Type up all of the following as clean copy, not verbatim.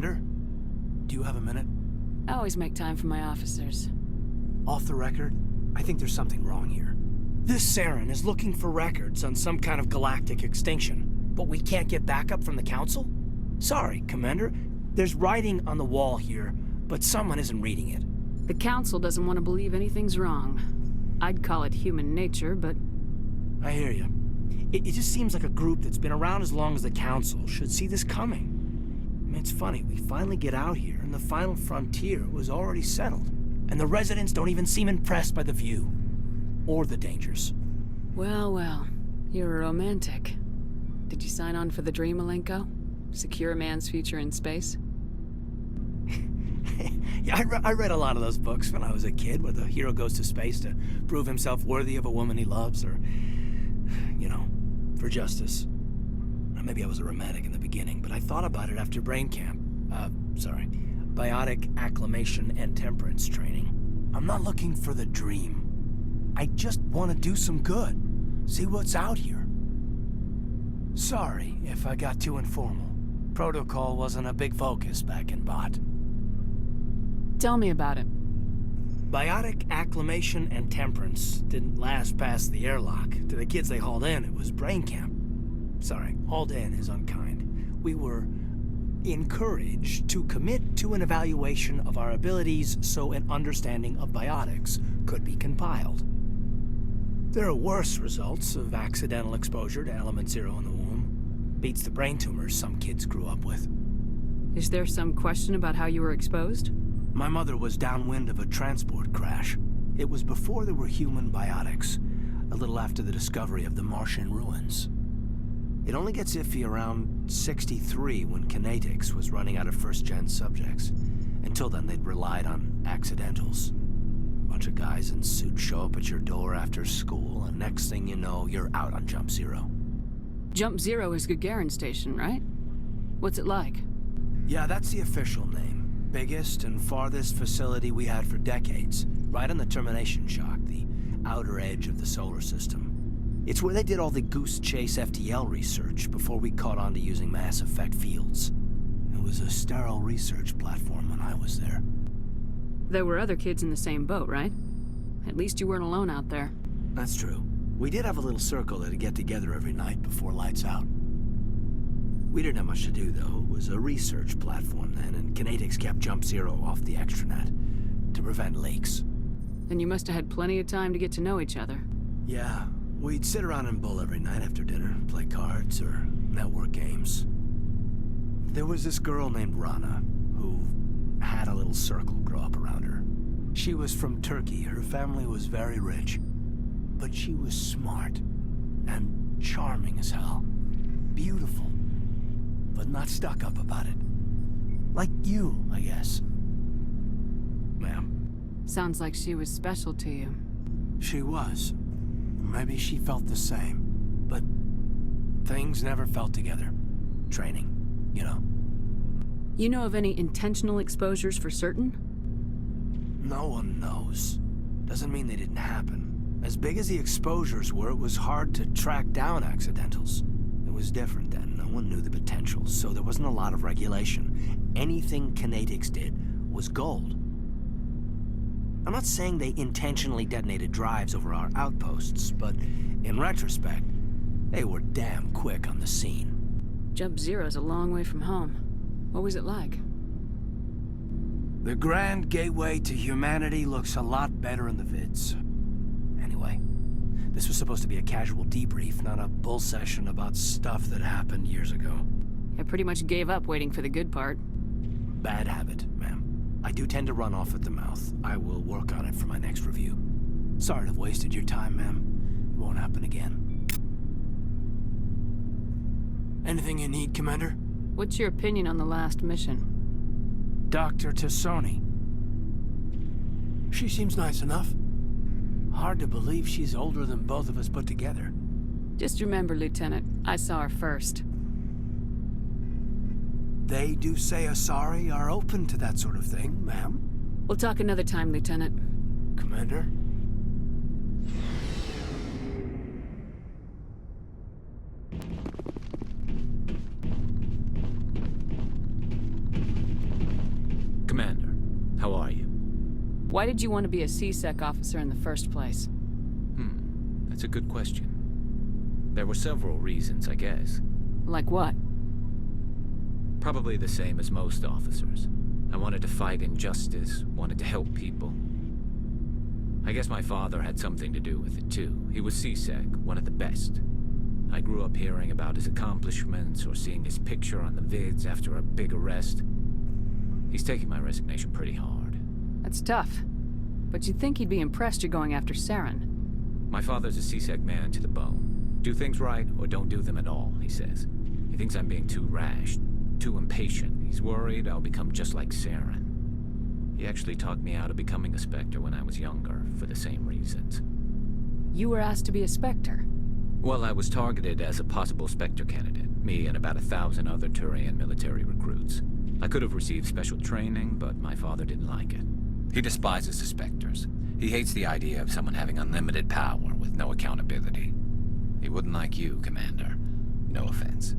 Commander? Do you have a minute? I always make time for my officers. Off the record, I think there's something wrong here. This Saren is looking for records on some kind of galactic extinction, but we can't get backup from the Council? Sorry, Commander. There's writing on the wall here, but someone isn't reading it. The Council doesn't want to believe anything's wrong. I'd call it human nature, but... I hear you. It just seems like a group that's been around as long as the Council should see this coming. I mean, it's funny, we finally get out here, and the final frontier was already settled. And the residents don't even seem impressed by the view. Or the dangers. Well, well. You're a romantic. Did you sign on for the dream, Malenko? Secure a man's future in space? Yeah, I read a lot of those books when I was a kid, where the hero goes to space to prove himself worthy of a woman he loves, or, you know, for justice. Or maybe I was a romantic in the beginning, but I thought about it after brain camp. Biotic acclimation and temperance training. I'm not looking for the dream. I just want to do some good. See what's out here. Sorry if I got too informal. Protocol wasn't a big focus back in Bot. Tell me about it. Biotic acclimation and temperance didn't last past the airlock. To the kids they hauled in, it was brain camp. Sorry, hauled in is unkind. We were encouraged to commit to an evaluation of our abilities so an understanding of biotics could be compiled. There are worse results of accidental exposure to Element Zero in the womb. Beats the brain tumors some kids grew up with. Is there some question about how you were exposed? My mother was downwind of a transport crash. It was before there were human biotics, a little after the discovery of the Martian ruins. It only gets iffy around 63 when Kinetics was running out of first-gen subjects. Until then, they'd relied on accidentals. A bunch of guys in suits show up at your door after school, and next thing you know, you're out on Jump Zero. Jump Zero is Gagarin Station, right? What's it like? Yeah, that's the official name. Biggest and farthest facility we had for decades. Right on the termination shock, the outer edge of the solar system. It's where they did all the Goose Chase FTL research before we caught on to using mass effect fields. It was a sterile research platform when I was there. There were other kids in the same boat, right? At least you weren't alone out there. That's true. We did have a little circle that'd get together every night before lights out. We didn't have much to do, though. It was a research platform then, and Kinetics kept Jump Zero off the extranet to prevent leaks. Then you must have had plenty of time to get to know each other. Yeah, we'd sit around and bull every night after dinner, play cards or network games. There was this girl named Rana, who had a little circle grow up around her. She was from Turkey. Her family was very rich. But she was smart and charming as hell. Beautiful. But not stuck up about it. Like you, I guess. Ma'am. Sounds like she was special to you. She was. Maybe she felt the same. But things never felt together. Training, you know. You know of any intentional exposures for certain? No one knows. Doesn't mean they didn't happen. As big as the exposures were, it was hard to track down accidentals. It was different then. No one knew the potential, so there wasn't a lot of regulation. Anything Kinetics did was gold. I'm not saying they intentionally detonated drives over our outposts, but in retrospect, they were damn quick on the scene. Jump Zero's a long way from home. What was it like? The grand gateway to humanity looks a lot better in the vids. Anyway, this was supposed to be a casual debrief, not a bull session about stuff that happened years ago. I pretty much gave up waiting for the good part. Bad habit, ma'am. I do tend to run off at the mouth. I will work on it for my next review. Sorry to have wasted your time, ma'am. It won't happen again. Anything you need, Commander? What's your opinion on the last mission? Dr. Tassoni. She seems nice enough. Hard to believe she's older than both of us put together. Just remember, Lieutenant, I saw her first. They do say Asari are open to that sort of thing, ma'am. We'll talk another time, Lieutenant. Commander? Why did you want to be a C-Sec officer in the first place? That's a good question. There were several reasons, I guess. Like what? Probably the same as most officers. I wanted to fight injustice, wanted to help people. I guess my father had something to do with it too. He was C-Sec, one of the best. I grew up hearing about his accomplishments or seeing his picture on the vids after a big arrest. He's taking my resignation pretty hard. That's tough. But you'd think he'd be impressed you're going after Saren. My father's a C-Sec man to the bone. Do things right or don't do them at all, he says. He thinks I'm being too rash, too impatient. He's worried I'll become just like Saren. He actually talked me out of becoming a Spectre when I was younger, for the same reasons. You were asked to be a Spectre? Well, I was targeted as a possible Spectre candidate, me and about 1,000 other Turian military recruits. I could have received special training, but my father didn't like it. He despises the Spectres. He hates the idea of someone having unlimited power with no accountability. He wouldn't like you, Commander. No offense.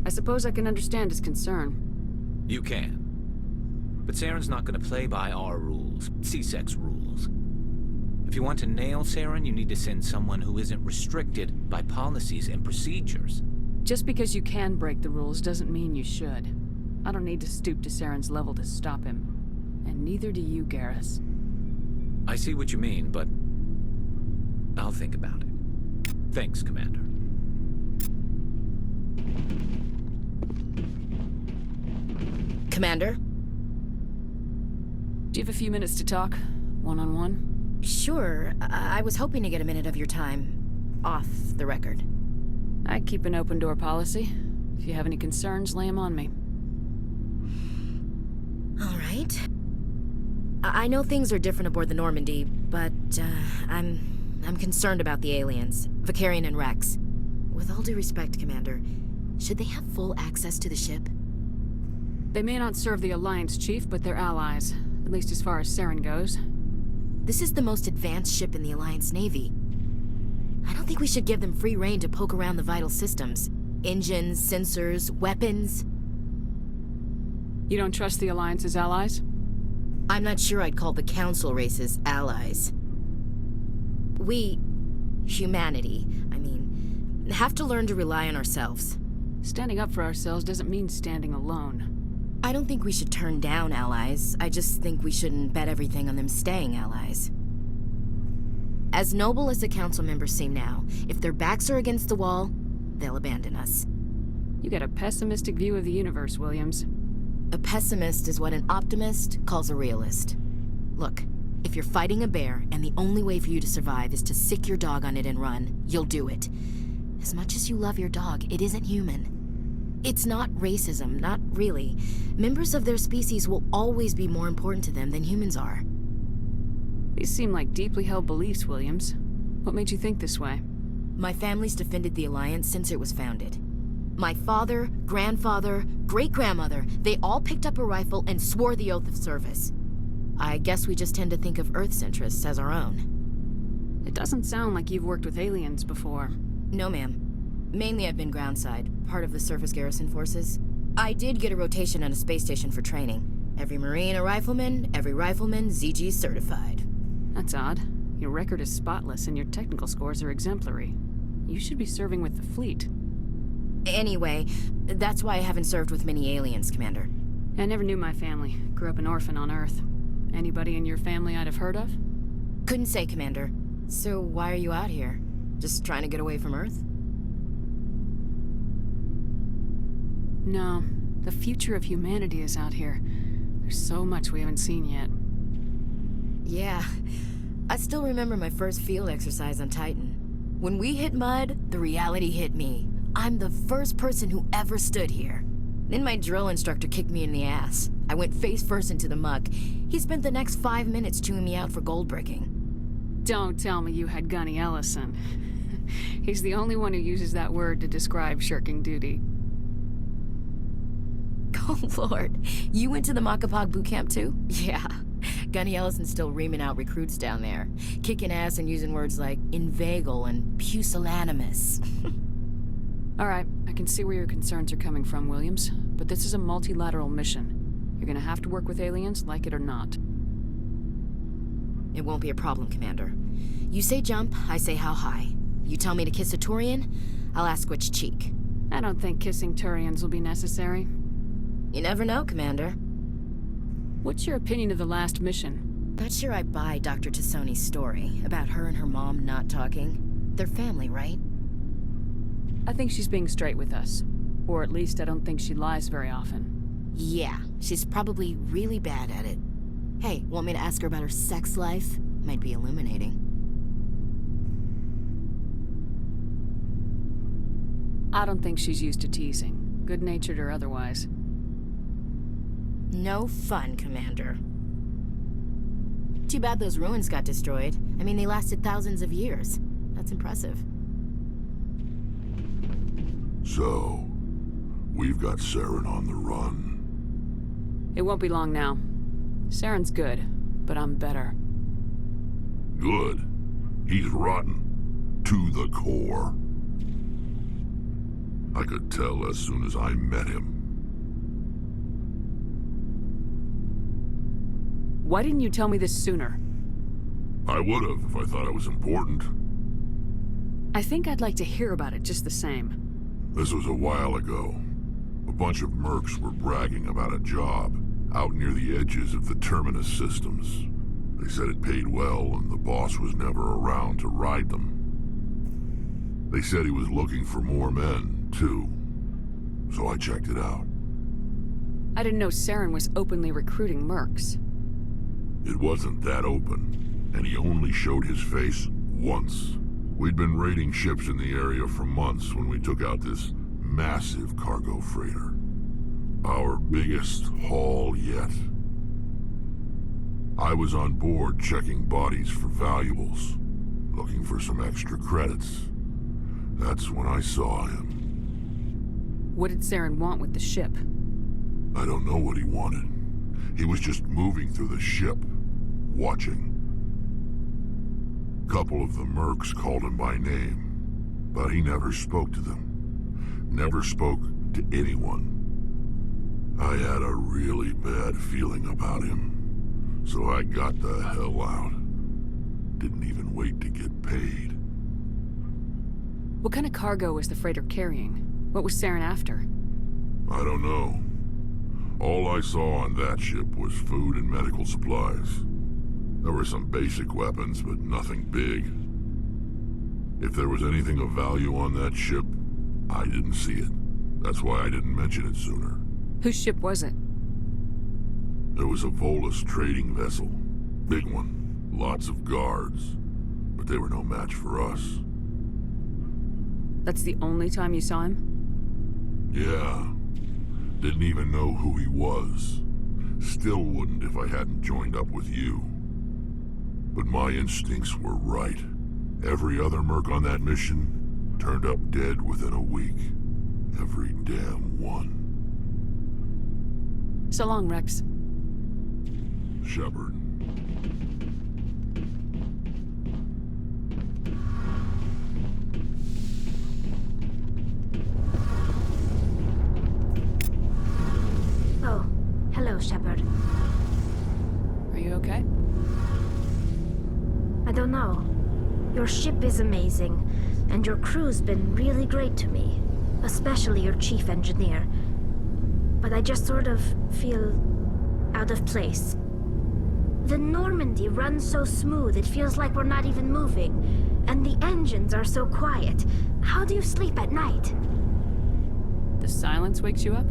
I suppose I can understand his concern. You can. But Saren's not going to play by our rules, C-Sec's rules. If you want to nail Saren, you need to send someone who isn't restricted by policies and procedures. Just because you can break the rules doesn't mean you should. I don't need to stoop to Saren's level to stop him. And neither do you, Garrus. I see what you mean, but I'll think about it. Thanks, Commander. Commander? Do you have a few minutes to talk? One-on-one? Sure. I was hoping to get a minute of your time. Off the record. I keep an open door policy. If you have any concerns, lay them on me. All right. I know things are different aboard the Normandy, but I'm concerned about the aliens, Vakarian and Rex. With all due respect, Commander, should they have full access to the ship? They may not serve the Alliance, Chief, but they're allies. At least as far as Saren goes. This is the most advanced ship in the Alliance Navy. I don't think we should give them free rein to poke around the vital systems. Engines, sensors, weapons. You don't trust the Alliance's allies? I'm not sure I'd call the Council races allies. We, humanity, have to learn to rely on ourselves. Standing up for ourselves doesn't mean standing alone. I don't think we should turn down allies. I just think we shouldn't bet everything on them staying allies. As noble as the Council members seem now, if their backs are against the wall, they'll abandon us. You got a pessimistic view of the universe, Williams. A pessimist is what an optimist calls a realist. Look, if you're fighting a bear and the only way for you to survive is to sick your dog on it and run, you'll do it. As much as you love your dog, it isn't human. It's not racism, not really. Members of their species will always be more important to them than humans are. These seem like deeply held beliefs, Williams. What made you think this way? My family's defended the Alliance since it was founded. My father, grandfather, great-grandmother, they all picked up a rifle and swore the oath of service. I guess we just tend to think of Earth's interests as our own. It doesn't sound like you've worked with aliens before. No, ma'am. Mainly I've been groundside, part of the surface garrison forces. I did get a rotation on a space station for training. Every Marine a rifleman, every rifleman ZG certified. That's odd. Your record is spotless and your technical scores are exemplary. You should be serving with the fleet. Anyway, that's why I haven't served with many aliens, Commander. I never knew my family. Grew up an orphan on Earth. Anybody in your family I'd have heard of? Couldn't say, Commander. So why are you out here? Just trying to get away from Earth? No. The future of humanity is out here. There's so much we haven't seen yet. Yeah. I still remember my first field exercise on Titan. When we hit mud, the reality hit me. I'm the first person who ever stood here. Then my drill instructor kicked me in the ass. I went face first into the muck. He spent the next 5 minutes chewing me out for gold bricking. Don't tell me you had Gunny Ellison. He's the only one who uses that word to describe shirking duty. Oh, Lord. You went to the Makapog boot camp too? Yeah. Gunny Ellison's still reaming out recruits down there. Kicking ass and using words like inveigle and pusillanimous. All right, I can see where your concerns are coming from, Williams. But this is a multilateral mission. You're gonna have to work with aliens, like it or not. It won't be a problem, Commander. You say jump, I say how high. You tell me to kiss a Turian, I'll ask which cheek. I don't think kissing Turians will be necessary. You never know, Commander. What's your opinion of the last mission? Not sure I buy Dr. Tassoni's story about her and her mom not talking. They're family, right? I think she's being straight with us. Or at least I don't think she lies very often. Yeah, she's probably really bad at it. Hey, want me to ask her about her sex life? Might be illuminating. I don't think she's used to teasing, good-natured or otherwise. No fun, Commander. Too bad those ruins got destroyed. I mean, they lasted thousands of years. That's impressive. So, we've got Saren on the run. It won't be long now. Saren's good, but I'm better. Good. He's rotten. To the core. I could tell as soon as I met him. Why didn't you tell me this sooner? I would've if I thought it was important. I think I'd like to hear about it just the same. This was a while ago. A bunch of mercs were bragging about a job out near the edges of the Terminus systems. They said it paid well and the boss was never around to ride them. They said he was looking for more men, too. So I checked it out. I didn't know Saren was openly recruiting mercs. It wasn't that open, and he only showed his face once. We'd been raiding ships in the area for months when we took out this massive cargo freighter. Our biggest haul yet. I was on board checking bodies for valuables, looking for some extra credits. That's when I saw him. What did Saren want with the ship? I don't know what he wanted. He was just moving through the ship, watching. Couple of the mercs called him by name, but he never spoke to them. Never spoke to anyone. I had a really bad feeling about him, so I got the hell out. Didn't even wait to get paid. What kind of cargo was the freighter carrying? What was Saren after? I don't know. All I saw on that ship was food and medical supplies. There were some basic weapons, but nothing big. If there was anything of value on that ship, I didn't see it. That's why I didn't mention it sooner. Whose ship was it? There was a Volus trading vessel. Big one. Lots of guards. But they were no match for us. That's the only time you saw him? Yeah. Didn't even know who he was. Still wouldn't if I hadn't joined up with you. But my instincts were right. Every other merc on that mission turned up dead within a week. Every damn one. So long, Rex. Shepard. Oh, hello, Shepard. Are you okay? I don't know. Your ship is amazing, and your crew's been really great to me. Especially your chief engineer. But I just sort of feel out of place. The Normandy runs so smooth it feels like we're not even moving. And the engines are so quiet. How do you sleep at night? The silence wakes you up?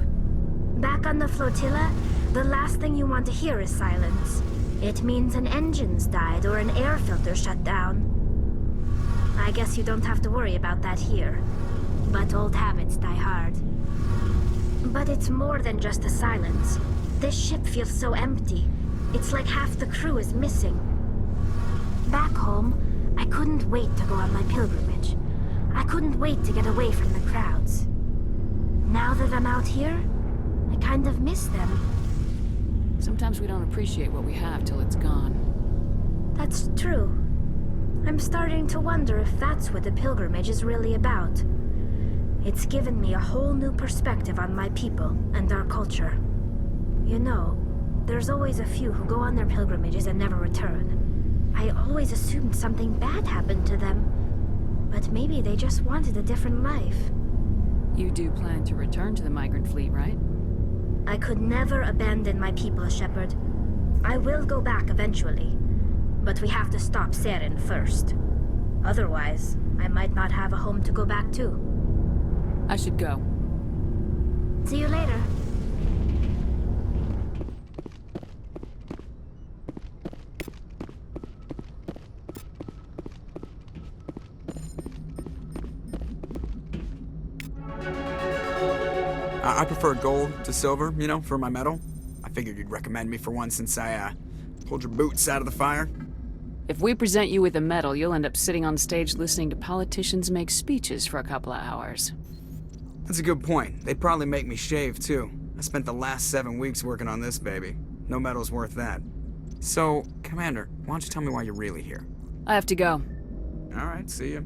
Back on the flotilla, the last thing you want to hear is silence. It means an engine's died or an air filter shut down. I guess you don't have to worry about that here. But old habits die hard. But it's more than just the silence. This ship feels so empty. It's like half the crew is missing. Back home, I couldn't wait to go on my pilgrimage. I couldn't wait to get away from the crowds. Now that I'm out here, I kind of miss them. Sometimes we don't appreciate what we have till it's gone. That's true. I'm starting to wonder if that's what the pilgrimage is really about. It's given me a whole new perspective on my people and our culture. You know, there's always a few who go on their pilgrimages and never return. I always assumed something bad happened to them. But maybe they just wanted a different life. You do plan to return to the migrant fleet, right? I could never abandon my people, Shepard. I will go back eventually. But we have to stop Saren first. Otherwise, I might not have a home to go back to. I should go. See you later. I prefer gold to silver, you know, for my medal. I figured you'd recommend me for one since I, pulled your boots out of the fire. If we present you with a medal, you'll end up sitting on stage listening to politicians make speeches for a couple of hours. That's a good point. They'd probably make me shave, too. I spent the last 7 weeks working on this baby. No medal's worth that. So, Commander, why don't you tell me why you're really here? I have to go. All right, see ya.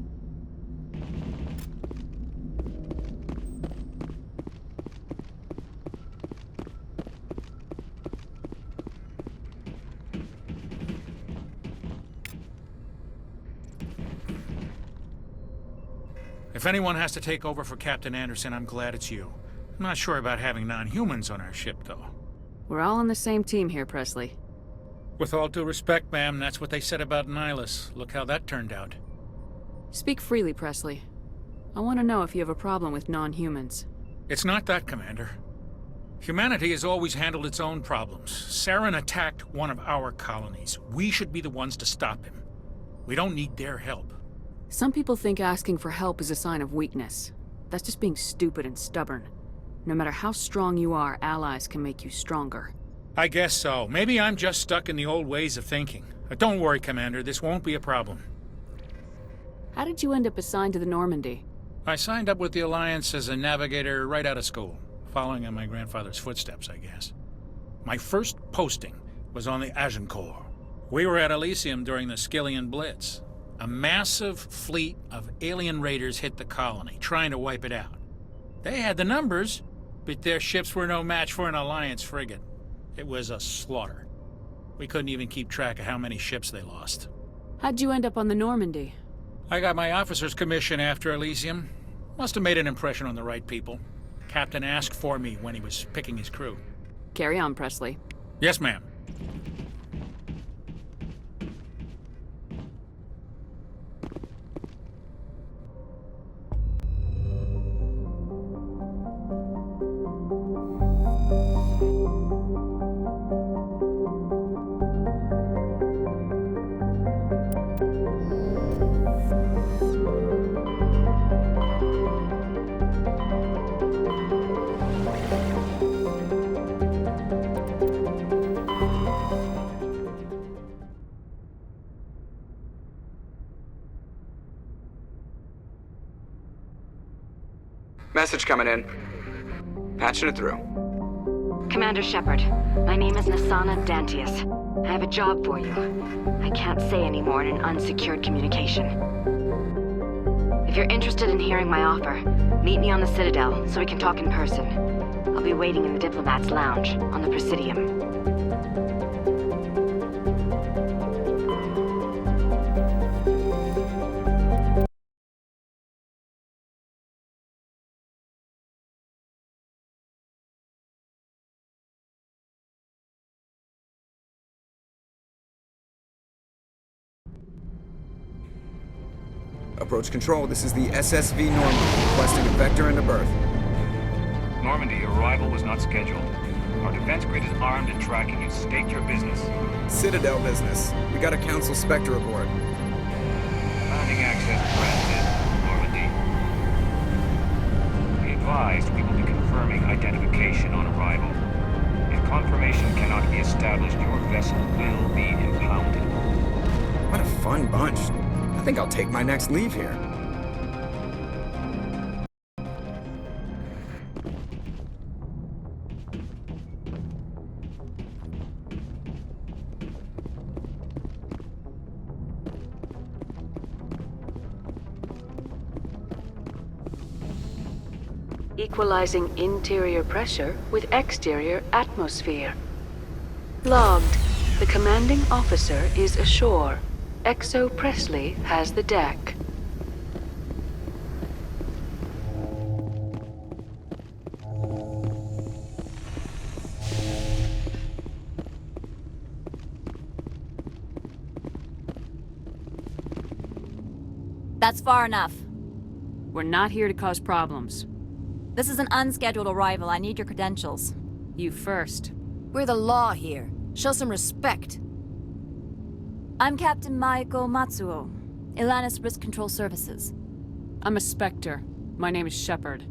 If anyone has to take over for Captain Anderson, I'm glad it's you. I'm not sure about having non-humans on our ship, though. We're all on the same team here, Presley. With all due respect, ma'am, that's what they said about Nihilus. Look how that turned out. Speak freely, Presley. I want to know if you have a problem with non-humans. It's not that, Commander. Humanity has always handled its own problems. Saren attacked one of our colonies. We should be the ones to stop him. We don't need their help. Some people think asking for help is a sign of weakness. That's just being stupid and stubborn. No matter how strong you are, allies can make you stronger. I guess so. Maybe I'm just stuck in the old ways of thinking. But don't worry, Commander, this won't be a problem. How did you end up assigned to the Normandy? I signed up with the Alliance as a navigator right out of school, following in my grandfather's footsteps, I guess. My first posting was on the Agincourt. We were at Elysium during the Skillian Blitz. A massive fleet of alien raiders hit the colony, trying to wipe it out. They had the numbers, but their ships were no match for an Alliance frigate. It was a slaughter. We couldn't even keep track of how many ships they lost. How'd you end up on the Normandy? I got my officer's commission after Elysium. Must have made an impression on the right people. Captain asked for me when he was picking his crew. Carry on, Presley. Yes, ma'am. Message coming in. Patching it through. Commander Shepard, my name is Nassana Dantius. I have a job for you. I can't say any more in an unsecured communication. If you're interested in hearing my offer, meet me on the Citadel so we can talk in person. I'll be waiting in the Diplomat's Lounge on the Presidium. Approach control, this is the SSV Normandy, requesting a vector into berth. Normandy, your arrival was not scheduled. Our defense grid is armed and tracking you. State your business. Citadel business. We got a Council Spectre aboard. Landing access granted, Normandy. Be advised, we will be confirming identification on arrival. If confirmation cannot be established, your vessel will be impounded. What a fun bunch. I think I'll take my next leave here. Equalizing interior pressure with exterior atmosphere. Logged. The commanding officer is ashore. XO Presley has the deck. That's far enough. We're not here to cause problems. This is an unscheduled arrival. I need your credentials. You first. We're the law here. Show some respect. I'm Captain Maiko Matsuo, Ilanis Risk Control Services. I'm a Spectre. My name is Shepard.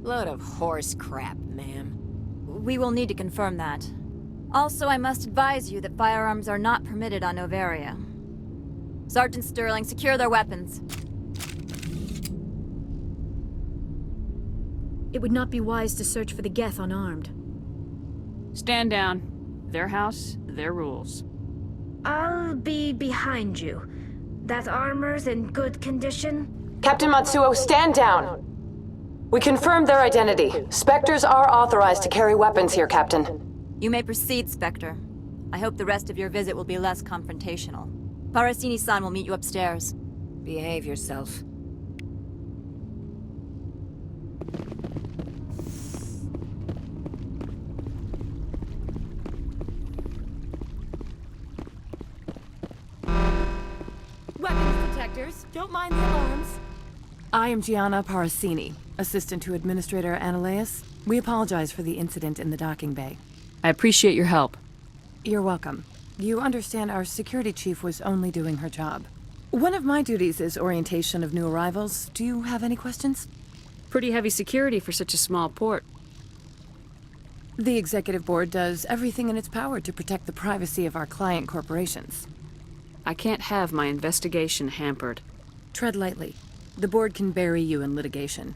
Load of horse crap, ma'am. We will need to confirm that. Also, I must advise you that firearms are not permitted on Noveria. Sergeant Sterling, secure their weapons. It would not be wise to search for the Geth unarmed. Stand down. Their house, their rules. I'll be behind you. That armor's in good condition? Captain Matsuo, stand down! We confirmed their identity. Spectres are authorized to carry weapons here, Captain. You may proceed, Spectre. I hope the rest of your visit will be less confrontational. Parasini-san will meet you upstairs. Behave yourself. Weapons detectors, don't mind the alarms. I am Gianna Parasini, assistant to Administrator Analeas. We apologize for the incident in the docking bay. I appreciate your help. You're welcome. You understand our security chief was only doing her job. One of my duties is orientation of new arrivals. Do you have any questions? Pretty heavy security for such a small port. The executive board does everything in its power to protect the privacy of our client corporations. I can't have my investigation hampered. Tread lightly. The board can bury you in litigation.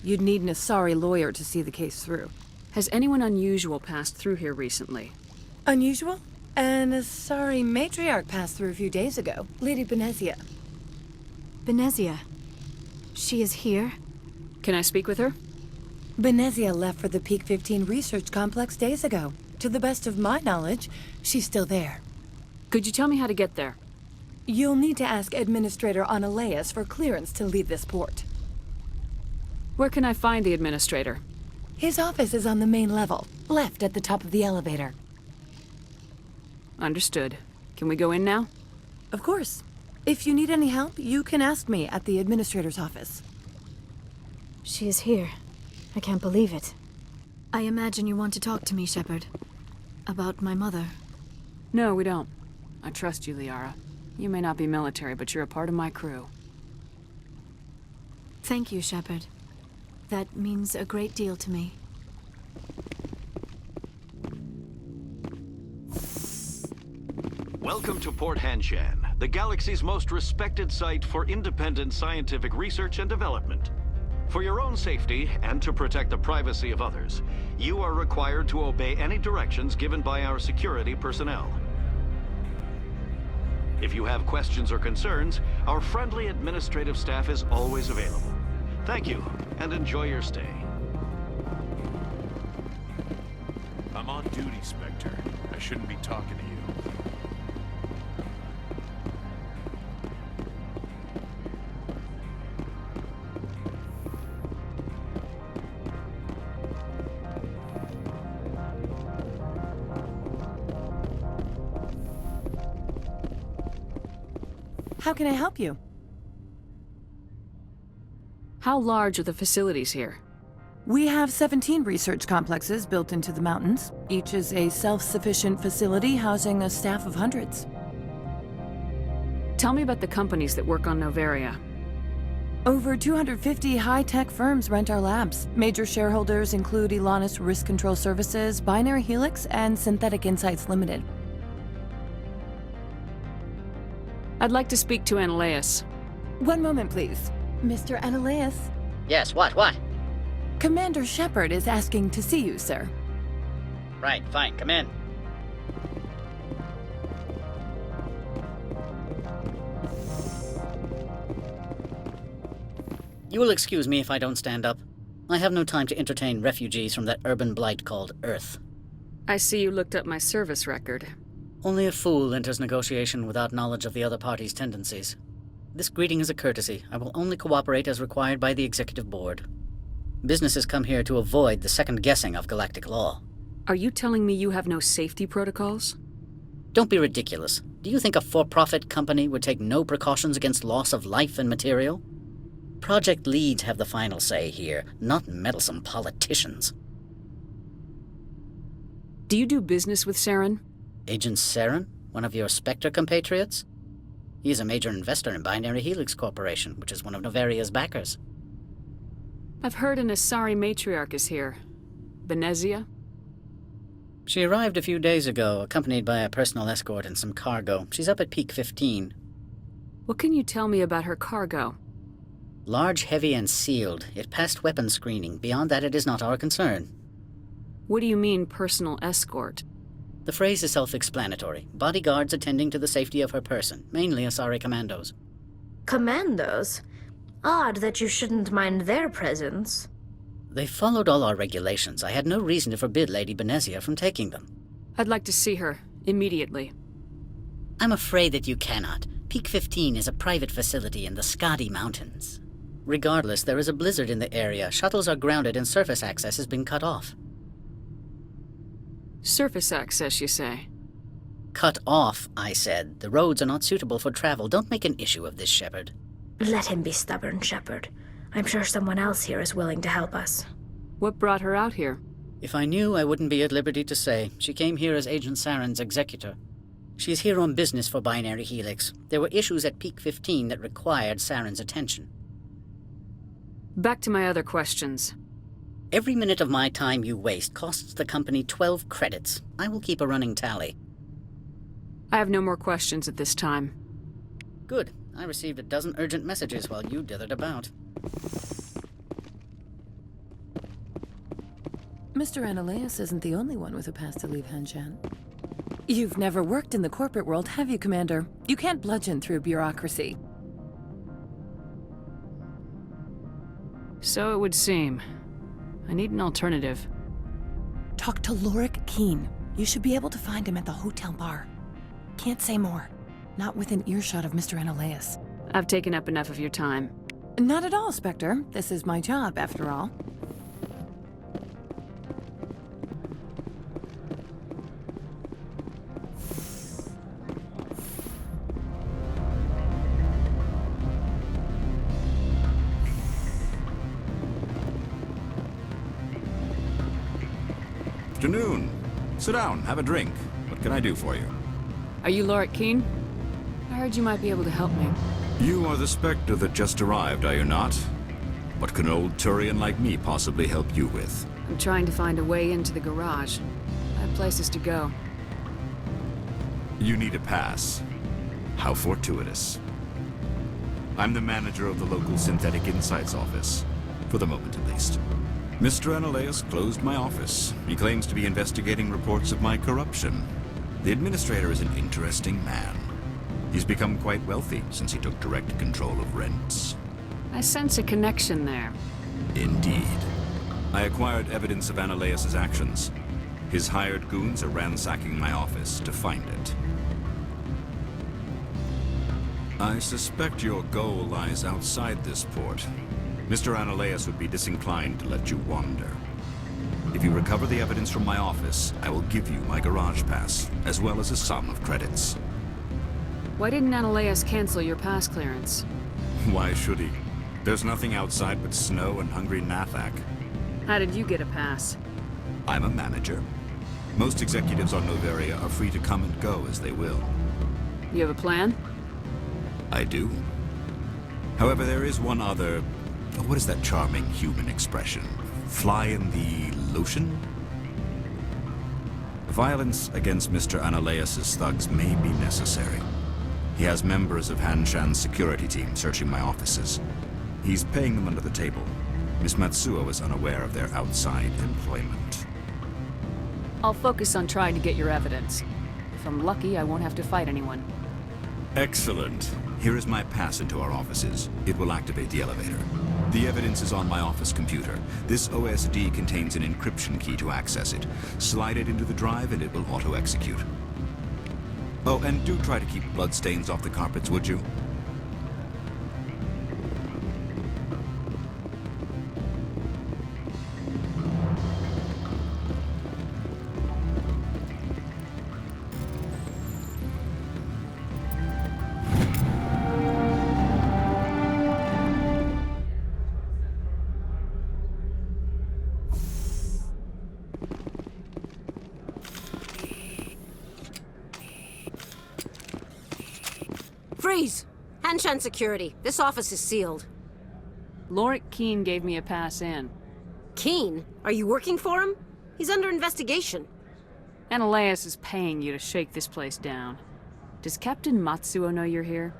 You'd need an Asari lawyer to see the case through. Has anyone unusual passed through here recently? Unusual? An Asari matriarch passed through a few days ago. Lady Benezia. Benezia. She is here? Can I speak with her? Benezia left for the Peak 15 research complex days ago. To the best of my knowledge, she's still there. Could you tell me how to get there? You'll need to ask Administrator Analeas for clearance to leave this port. Where can I find the Administrator? His office is on the main level, left at the top of the elevator. Understood. Can we go in now? Of course. If you need any help, you can ask me at the Administrator's office. She is here. I can't believe it. I imagine you want to talk to me, Shepard. About my mother. No, we don't. I trust you, Liara. You may not be military, but you're a part of my crew. Thank you, Shepard. That means a great deal to me. Welcome to Port Hanshan, the galaxy's most respected site for independent scientific research and development. For your own safety, and to protect the privacy of others, you are required to obey any directions given by our security personnel. If you have questions or concerns, our friendly administrative staff is always available. Thank you, and enjoy your stay. I'm on duty, Spectre. I shouldn't be talking to you. How can I help you? How large are the facilities here? We have 17 research complexes built into the mountains. Each is a self-sufficient facility housing a staff of hundreds. Tell me about the companies that work on Noveria. Over 250 high-tech firms rent our labs. Major shareholders include Ilanis Risk Control Services, Binary Helix, and Synthetic Insights Limited. I'd like to speak to Analeas. One moment, please. Mr. Analeas? Yes, what? Commander Shepard is asking to see you, sir. Right, fine, come in. You will excuse me if I don't stand up. I have no time to entertain refugees from that urban blight called Earth. I see you looked up my service record. Only a fool enters negotiation without knowledge of the other party's tendencies. This greeting is a courtesy. I will only cooperate as required by the Executive Board. Businesses come here to avoid the second guessing of galactic law. Are you telling me you have no safety protocols? Don't be ridiculous. Do you think a for-profit company would take no precautions against loss of life and material? Project leads have the final say here, not meddlesome politicians. Do you do business with Saren? Agent Saren? One of your Spectre compatriots? He is a major investor in Binary Helix Corporation, which is one of Novaria's backers. I've heard an Asari matriarch is here. Benezia? She arrived a few days ago, accompanied by a personal escort and some cargo. She's up at Peak 15. What can you tell me about her cargo? Large, heavy, and sealed. It passed weapons screening. Beyond that, it is not our concern. What do you mean, personal escort? The phrase is self-explanatory. Bodyguards attending to the safety of her person, mainly Asari commandos. Commandos? Odd that you shouldn't mind their presence. They followed all our regulations. I had no reason to forbid Lady Benezia from taking them. I'd like to see her, immediately. I'm afraid that you cannot. Peak 15 is a private facility in the Skadi Mountains. Regardless, there is a blizzard in the area. Shuttles are grounded and surface access has been cut off. Surface access, you say? Cut off, I said. The roads are not suitable for travel. Don't make an issue of this, Shepard. Let him be stubborn, Shepard. I'm sure someone else here is willing to help us. What brought her out here? If I knew, I wouldn't be at liberty to say. She came here as Agent Saren's executor. She is here on business for Binary Helix. There were issues at Peak 15 that required Saren's attention. Back to my other questions. Every minute of my time you waste costs the company 12 credits. I will keep a running tally. I have no more questions at this time. Good. I received a dozen urgent messages while you dithered about. Mr. Ananias isn't the only one with a pass to leave Hanshan. You've never worked in the corporate world, have you, Commander? You can't bludgeon through bureaucracy. So it would seem. I need an alternative. Talk to Lorik Keen. You should be able to find him at the hotel bar. Can't say more. Not within earshot of Mr. Ananias. I've taken up enough of your time. Not at all, Spectre. This is my job, after all. Afternoon. Sit down, have a drink. What can I do for you? Are you Lorik Keen? I heard you might be able to help me. You are the Spectre that just arrived, are you not? What can old Turian like me possibly help you with? I'm trying to find a way into the garage. I have places to go. You need a pass. How fortuitous. I'm the manager of the local Synthetic Insights office. For the moment, at least. Mr. Ananias closed my office. He claims to be investigating reports of my corruption. The administrator is an interesting man. He's become quite wealthy since he took direct control of rents. I sense a connection there. Indeed. I acquired evidence of Ananias' actions. His hired goons are ransacking my office to find it. I suspect your goal lies outside this port. Mr. Ananias would be disinclined to let you wander. If you recover the evidence from my office, I will give you my garage pass, as well as a sum of credits. Why didn't Ananias cancel your pass clearance? Why should he? There's nothing outside but snow and hungry Nathak. How did you get a pass? I'm a manager. Most executives on Noveria are free to come and go as they will. You have a plan? I do. However, there is one other... what is that charming human expression? Fly in the lotion? Violence against Mr. Ananias' thugs may be necessary. He has members of Hanshan's security team searching my offices. He's paying them under the table. Miss Matsuo is unaware of their outside employment. I'll focus on trying to get your evidence. If I'm lucky, I won't have to fight anyone. Excellent. Here is my pass into our offices. It will activate the elevator. The evidence is on my office computer. This OSD contains an encryption key to access it. Slide it into the drive and it will auto-execute. Oh, and do try to keep bloodstains off the carpets, would you? Freeze! Hanshan security. This office is sealed. Lorik Keene gave me a pass in. Keene? Are you working for him? He's under investigation. Analeas is paying you to shake this place down. Does Captain Matsuo know you're here?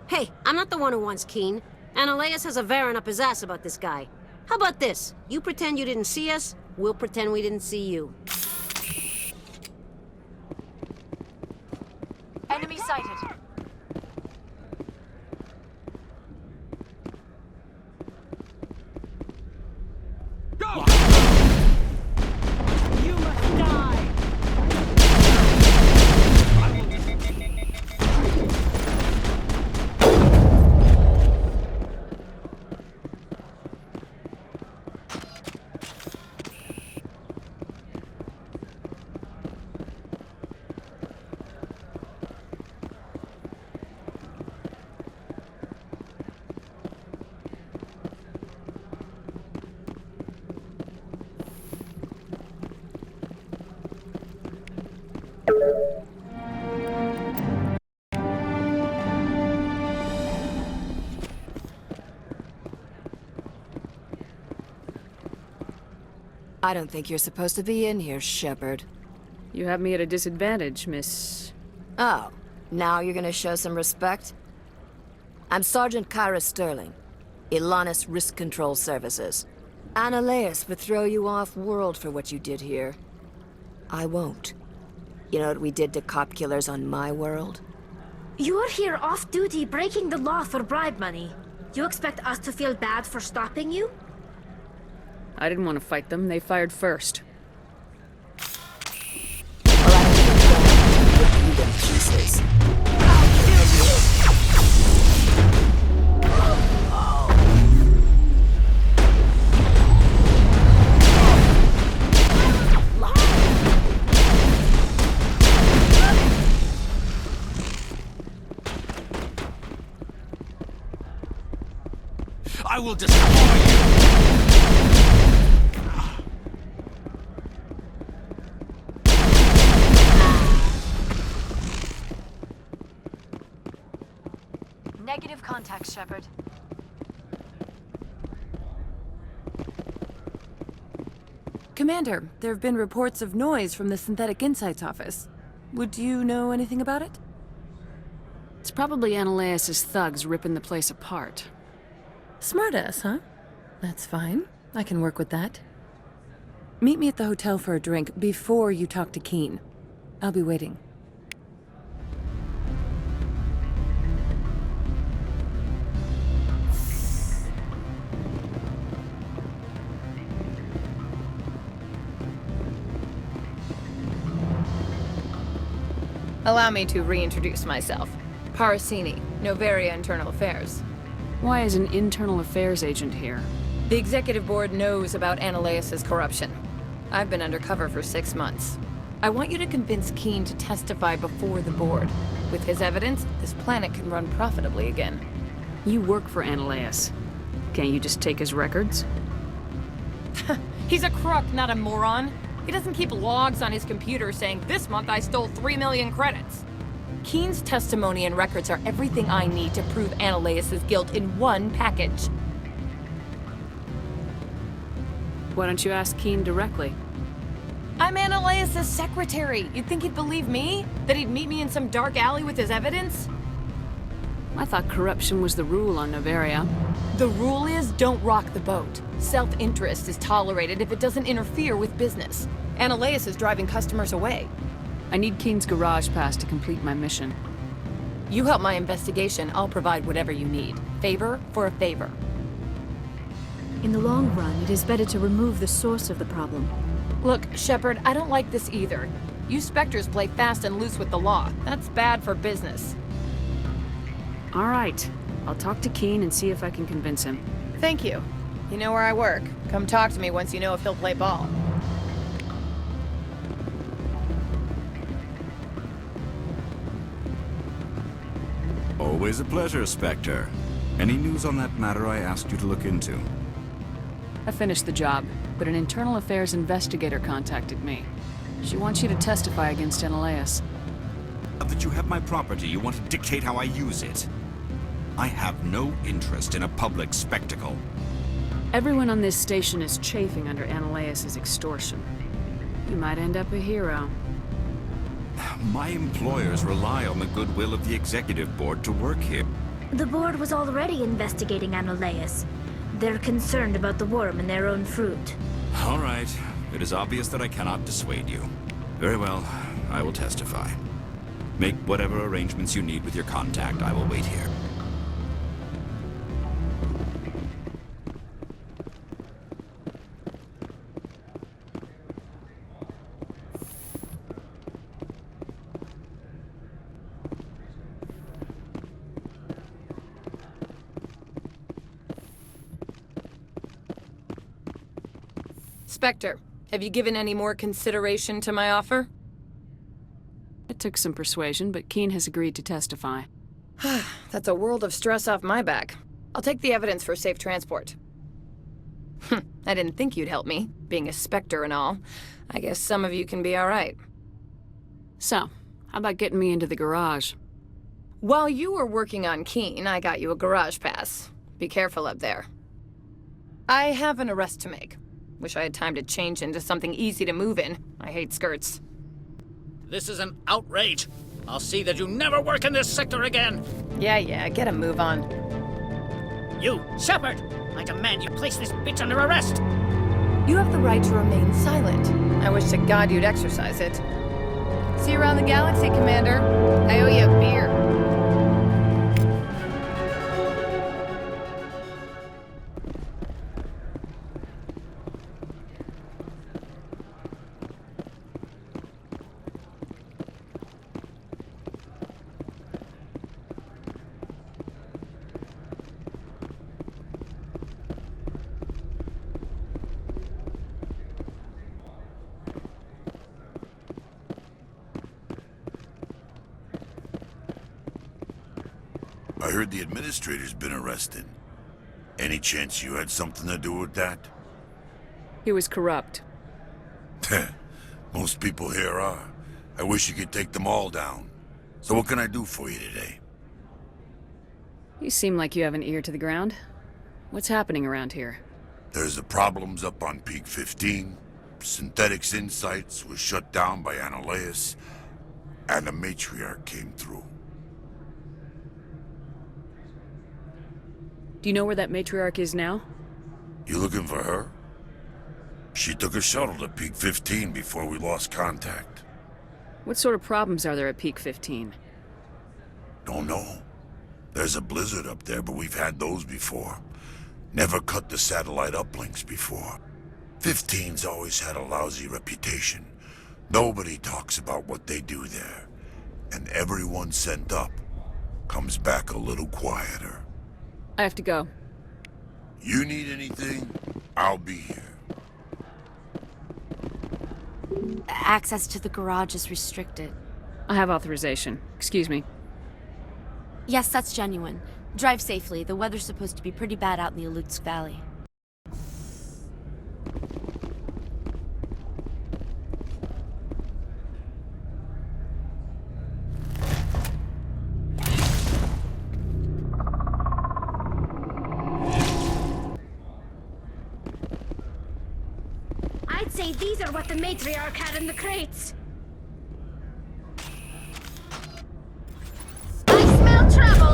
Hey, I'm not the one who wants Keene. Analeas has a Varen up his ass about this guy. How about this? You pretend you didn't see us, we'll pretend we didn't see you. Enemy sighted. Go! You must die! I don't think you're supposed to be in here, Shepard. You have me at a disadvantage, Miss... Oh, now you're gonna show some respect? I'm Sergeant Kyra Sterling, Ilanis Risk Control Services. Analeas would throw you off-world for what you did here. I won't. You know what we did to cop killers on my world? You're here off-duty breaking the law for bribe money. You expect us to feel bad for stopping you? I didn't want to fight them. They fired first. Jesus. I will destroy you! Negative contact, Shepard. Commander, there have been reports of noise from the Synthetic Insights office. Would you know anything about it? It's probably Analeas' thugs ripping the place apart. Smartass, huh? That's fine. I can work with that. Meet me at the hotel for a drink before you talk to Keene. I'll be waiting. Allow me to reintroduce myself. Parasini, Noveria Internal Affairs. Why is an internal affairs agent here? The executive board knows about Analeas' corruption. I've been undercover for 6 months. I want you to convince Keene to testify before the board. With his evidence, this planet can run profitably again. You work for Analeas. Can't you just take his records? He's a crook, not a moron. He doesn't keep logs on his computer saying, "This month I stole 3 million credits." Keene's testimony and records are everything I need to prove Analeas' guilt in one package. Why don't you ask Keene directly? I'm Analeas' secretary. You'd think he'd believe me? That he'd meet me in some dark alley with his evidence? I thought corruption was the rule on Noveria. The rule is don't rock the boat. Self-interest is tolerated if it doesn't interfere with business. Analeas is driving customers away. I need Keene's garage pass to complete my mission. You help my investigation, I'll provide whatever you need. Favor for a favor. In the long run, it is better to remove the source of the problem. Look, Shepard, I don't like this either. You Spectres play fast and loose with the law. That's bad for business. All right. I'll talk to Keen and see if I can convince him. Thank you. You know where I work. Come talk to me once you know if he'll play ball. Always a pleasure, Spectre. Any news on that matter I asked you to look into? I finished the job, but an internal affairs investigator contacted me. She wants you to testify against Analeas. Now that you have my property, you want to dictate how I use it. I have no interest in a public spectacle. Everyone on this station is chafing under Analeas' extortion. You might end up a hero. My employers rely on the goodwill of the executive board to work here. The board was already investigating Analeas. They're concerned about the worm in their own fruit. All right. It is obvious that I cannot dissuade you. Very well. I will testify. Make whatever arrangements you need with your contact. I will wait here. Spectre, have you given any more consideration to my offer? It took some persuasion, but Keen has agreed to testify. That's a world of stress off my back. I'll take the evidence for safe transport. I didn't think you'd help me, being a Spectre and all. I guess some of you can be all right. So, how about getting me into the garage? While you were working on Keen, I got you a garage pass. Be careful up there. I have an arrest to make. Wish I had time to change into something easy to move in. I hate skirts. This is an outrage. I'll see that you never work in this sector again. Yeah, get a move on. You, Shepard! I demand you place this bitch under arrest! You have the right to remain silent. I wish to God you'd exercise it. See you around the galaxy, Commander. I owe you a beer. I heard the administrator's been arrested. Any chance you had something to do with that? He was corrupt. Most people here are. I wish you could take them all down. So what can I do for you today? You seem like you have an ear to the ground. What's happening around here? There's the problems up on Peak 15. Synthetics Insights was shut down by Analeas. And the Matriarch came through. Do you know where that matriarch is now? You looking for her? She took a shuttle to Peak 15 before we lost contact. What sort of problems are there at Peak 15? Don't know. There's a blizzard up there, but we've had those before. Never cut the satellite uplinks before. 15's always had a lousy reputation. Nobody talks about what they do there. And everyone sent up comes back a little quieter. I have to go. You need anything, I'll be here. Access to the garage is restricted. I have authorization. Excuse me. Yes, that's genuine. Drive safely. The weather's supposed to be pretty bad out in the Alutsk Valley. I'd say these are what the Matriarch had in the crates. I smell trouble!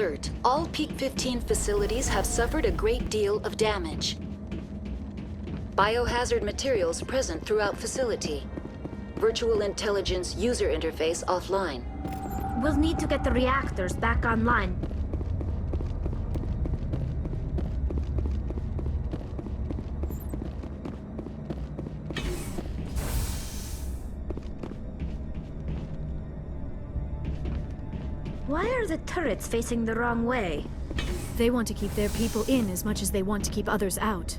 Alert. All Peak 15 facilities have suffered a great deal of damage. Biohazard materials present throughout facility. Virtual intelligence user interface offline. We'll need to get the reactors back online. Why are the turrets facing the wrong way? They want to keep their people in as much as they want to keep others out.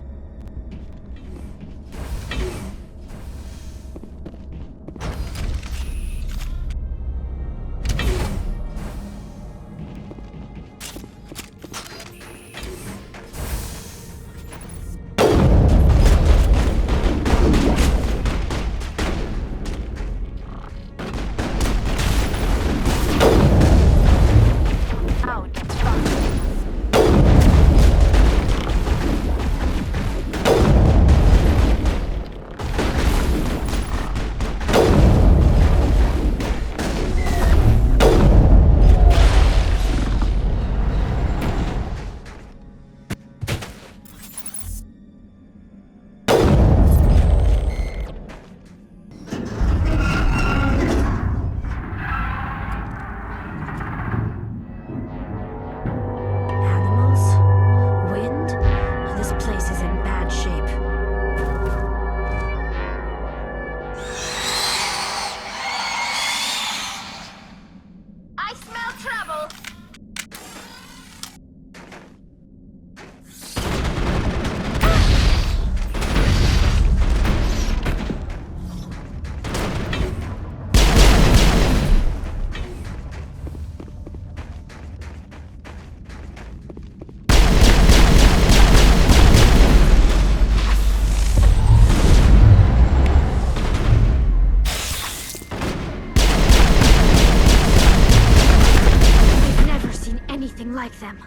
Like them.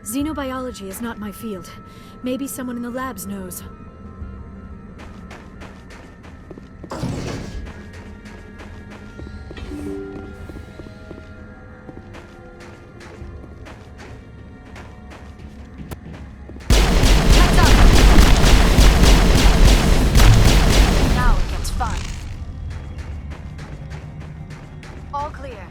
Xenobiology is not my field. Maybe someone in the labs knows. Now it gets fun. All clear.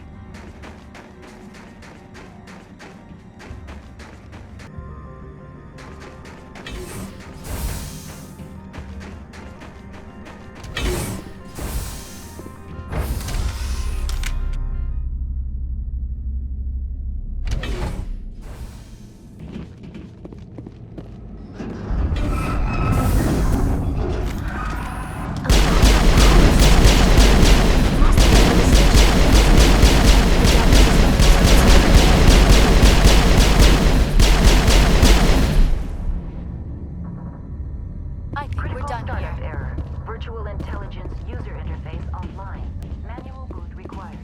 Virtual intelligence user interface offline. Manual boot required.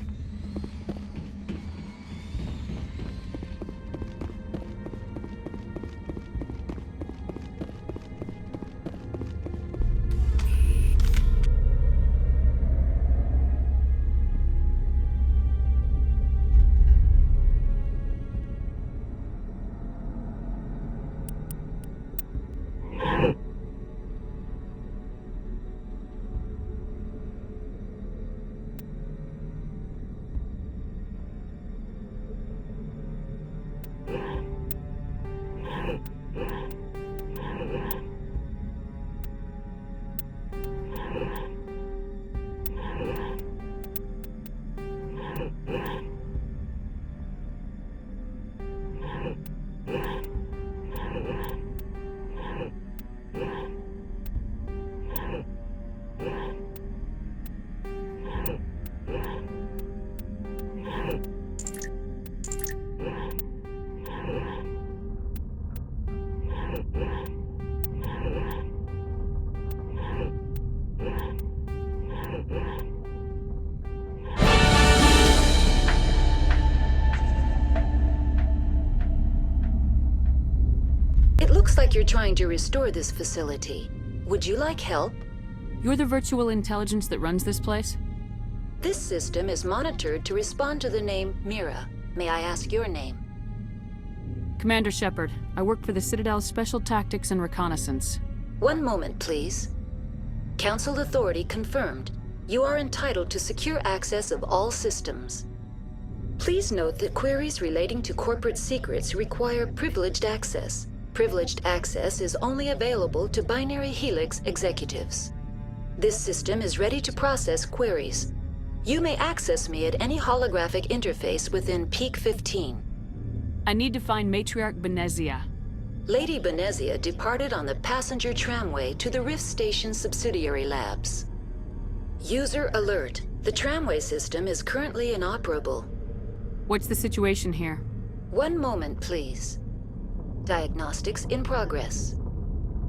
Looks like you're trying to restore this facility. Would you like help? You're the virtual intelligence that runs this place? This system is monitored to respond to the name Mira. May I ask your name? Commander Shepard. I work for the Citadel's Special Tactics and Reconnaissance. One moment, please. Council authority confirmed. You are entitled to secure access of all systems. Please note that queries relating to corporate secrets require privileged access. Privileged access is only available to Binary Helix executives. This system is ready to process queries. You may access me at any holographic interface within Peak 15. I need to find Matriarch Benezia. Lady Benezia departed on the passenger tramway to the Rift Station subsidiary labs. User alert. The tramway system is currently inoperable. What's the situation here? One moment, please. Diagnostics in progress.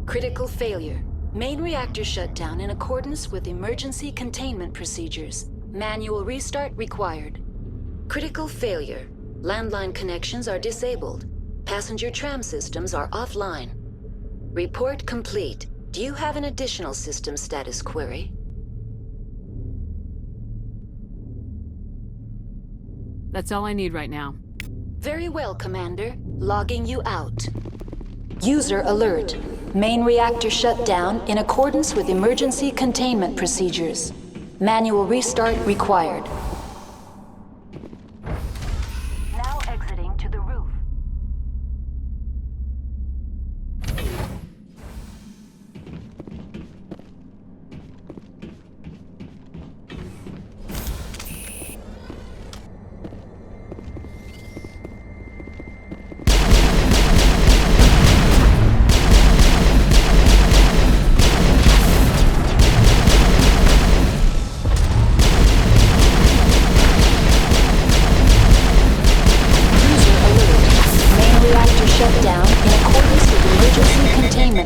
Critical failure. Main reactor shut down in accordance with emergency containment procedures. Manual restart required. Critical failure. Landline connections are disabled. Passenger tram systems are offline. Report complete. Do you have an additional system status query? That's all I need right now. Very well, Commander. Logging you out. User alert. Main reactor shut down in accordance with emergency containment procedures. Manual restart required. Now exiting to the roof.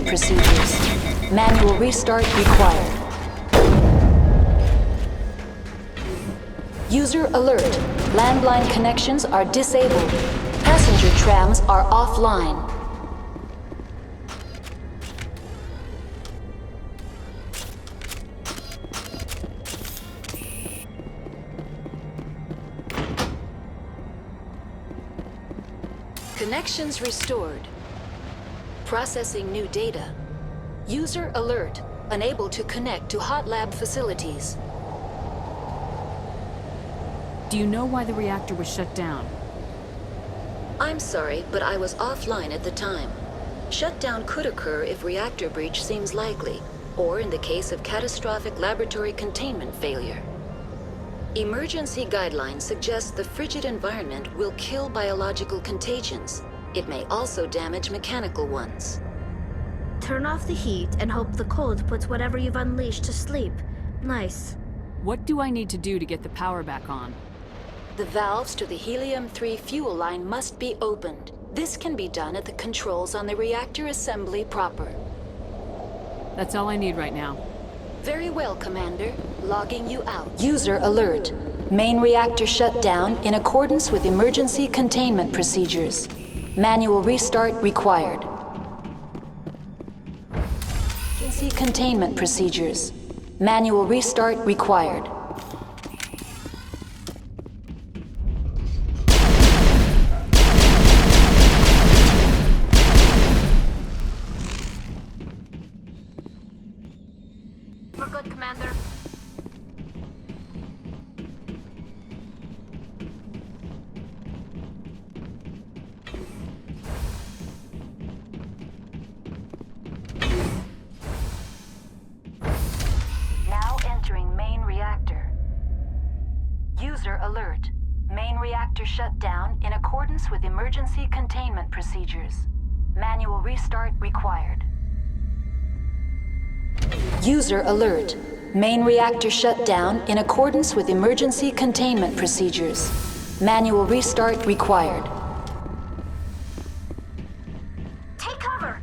Procedures. Manual restart required. User alert. Landline connections are disabled. Passenger trams are offline. Connections restored. Processing new data. User alert. Unable to connect to hot lab facilities. Do you know why the reactor was shut down? I'm sorry, but I was offline at the time. Shutdown could occur if reactor breach seems likely, or in the case of catastrophic laboratory containment failure. Emergency guidelines suggest the frigid environment will kill biological contagions. It may also damage mechanical ones. Turn off the heat and hope the cold puts whatever you've unleashed to sleep. Nice. What do I need to do to get the power back on? The valves to the helium-3 fuel line must be opened. This can be done at the controls on the reactor assembly proper. That's all I need right now. Very well, Commander. Logging you out. User alert. Main reactor shut down in accordance with emergency containment procedures. Manual restart required. Emergency containment procedures. Manual restart required. We're good, Commander. Now entering main reactor. User alert. Main reactor shut down in accordance with emergency containment procedures. Manual restart required. User alert. Main reactor shut down in accordance with emergency containment procedures. Manual restart required. Take cover!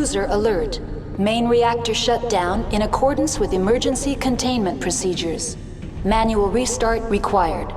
User alert. Main reactor shut down in accordance with emergency containment procedures. Manual restart required.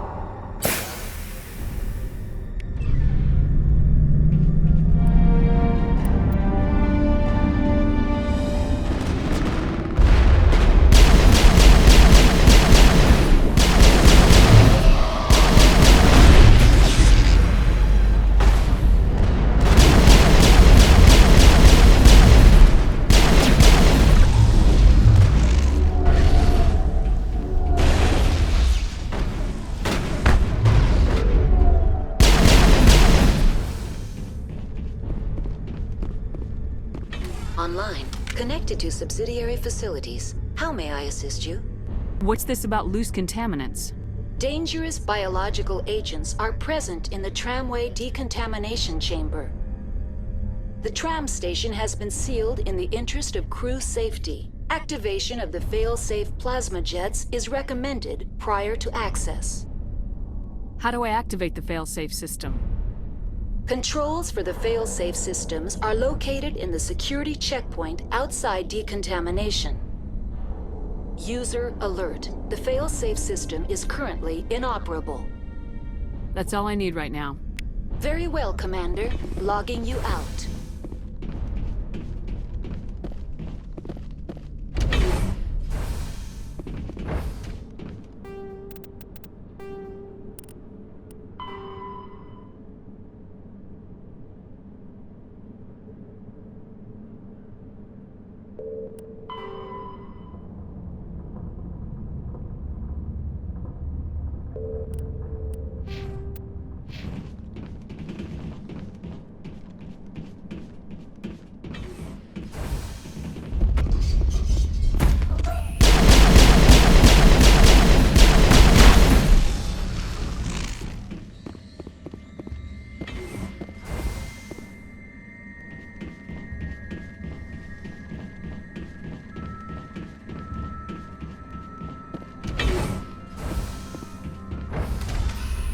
Online, connected to subsidiary facilities. How may I assist you? What's this about loose contaminants? Dangerous biological agents are present in the tramway decontamination chamber. The tram station has been sealed in the interest of crew safety. Activation of the fail-safe plasma jets is recommended prior to access. How do I activate the fail-safe system? Controls for the fail-safe systems are located in the security checkpoint outside decontamination. User alert. The fail-safe system is currently inoperable. That's all I need right now. Very well, Commander. Logging you out.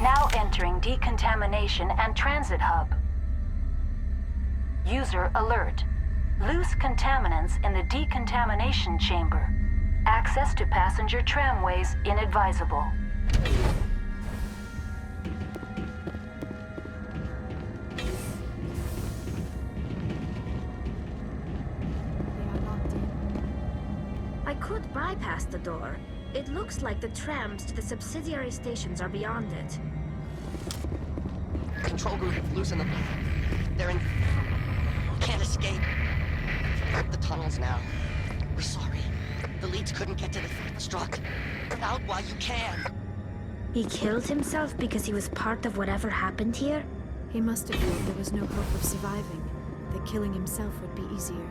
Now entering decontamination and transit hub. User alert. Loose contaminants in the decontamination chamber. Access to passenger tramways inadvisable. I could bypass the door. It looks like the trams to the subsidiary stations are beyond it. Control group, loosen them. They're in... Can't escape. The tunnels now. We're sorry. The leads couldn't get to the struck. Out while you can. He killed himself because he was part of whatever happened here? He must have felt there was no hope of surviving, that killing himself would be easier.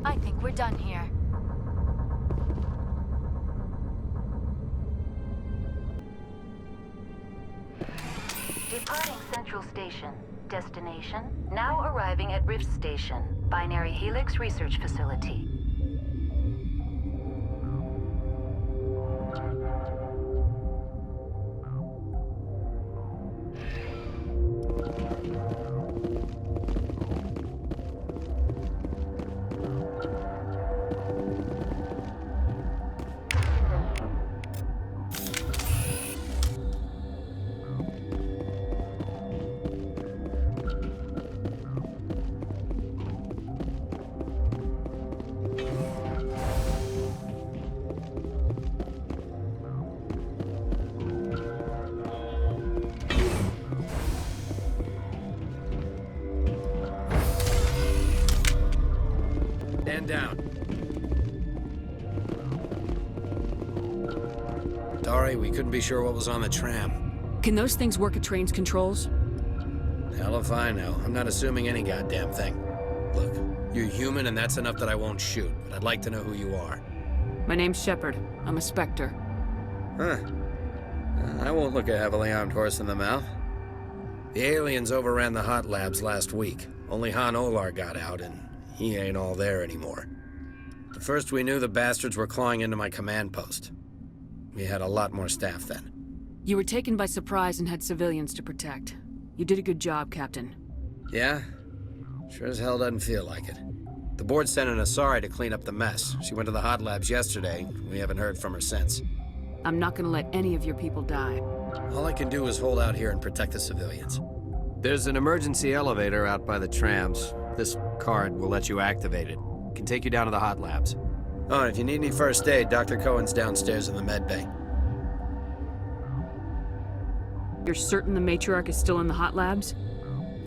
I think we're done here. Departing Central Station. Destination, now arriving at Rift Station, Binary Helix Research Facility. Man down. Sorry, we couldn't be sure what was on the tram. Can those things work at train's controls? Hell if I know. I'm not assuming any goddamn thing. Look, you're human and that's enough that I won't shoot, but I'd like to know who you are. My name's Shepard. I'm a Spectre. Huh. I won't look a heavily armed horse in the mouth. The aliens overran the hot labs last week. Only Han Olar got out, and he ain't all there anymore. The first we knew, the bastards were clawing into my command post. We had a lot more staff then. You were taken by surprise and had civilians to protect. You did a good job, Captain. Yeah? Sure as hell doesn't feel like it. The board sent an Asari to clean up the mess. She went to the hot labs yesterday. We haven't heard from her since. I'm not gonna let any of your people die. All I can do is hold out here and protect the civilians. There's an emergency elevator out by the trams. This card will let you activate it. Can take you down to the hot labs. Oh, and if you need any first aid, Dr. Cohen's downstairs in the med bay. You're certain the Matriarch is still in the hot labs?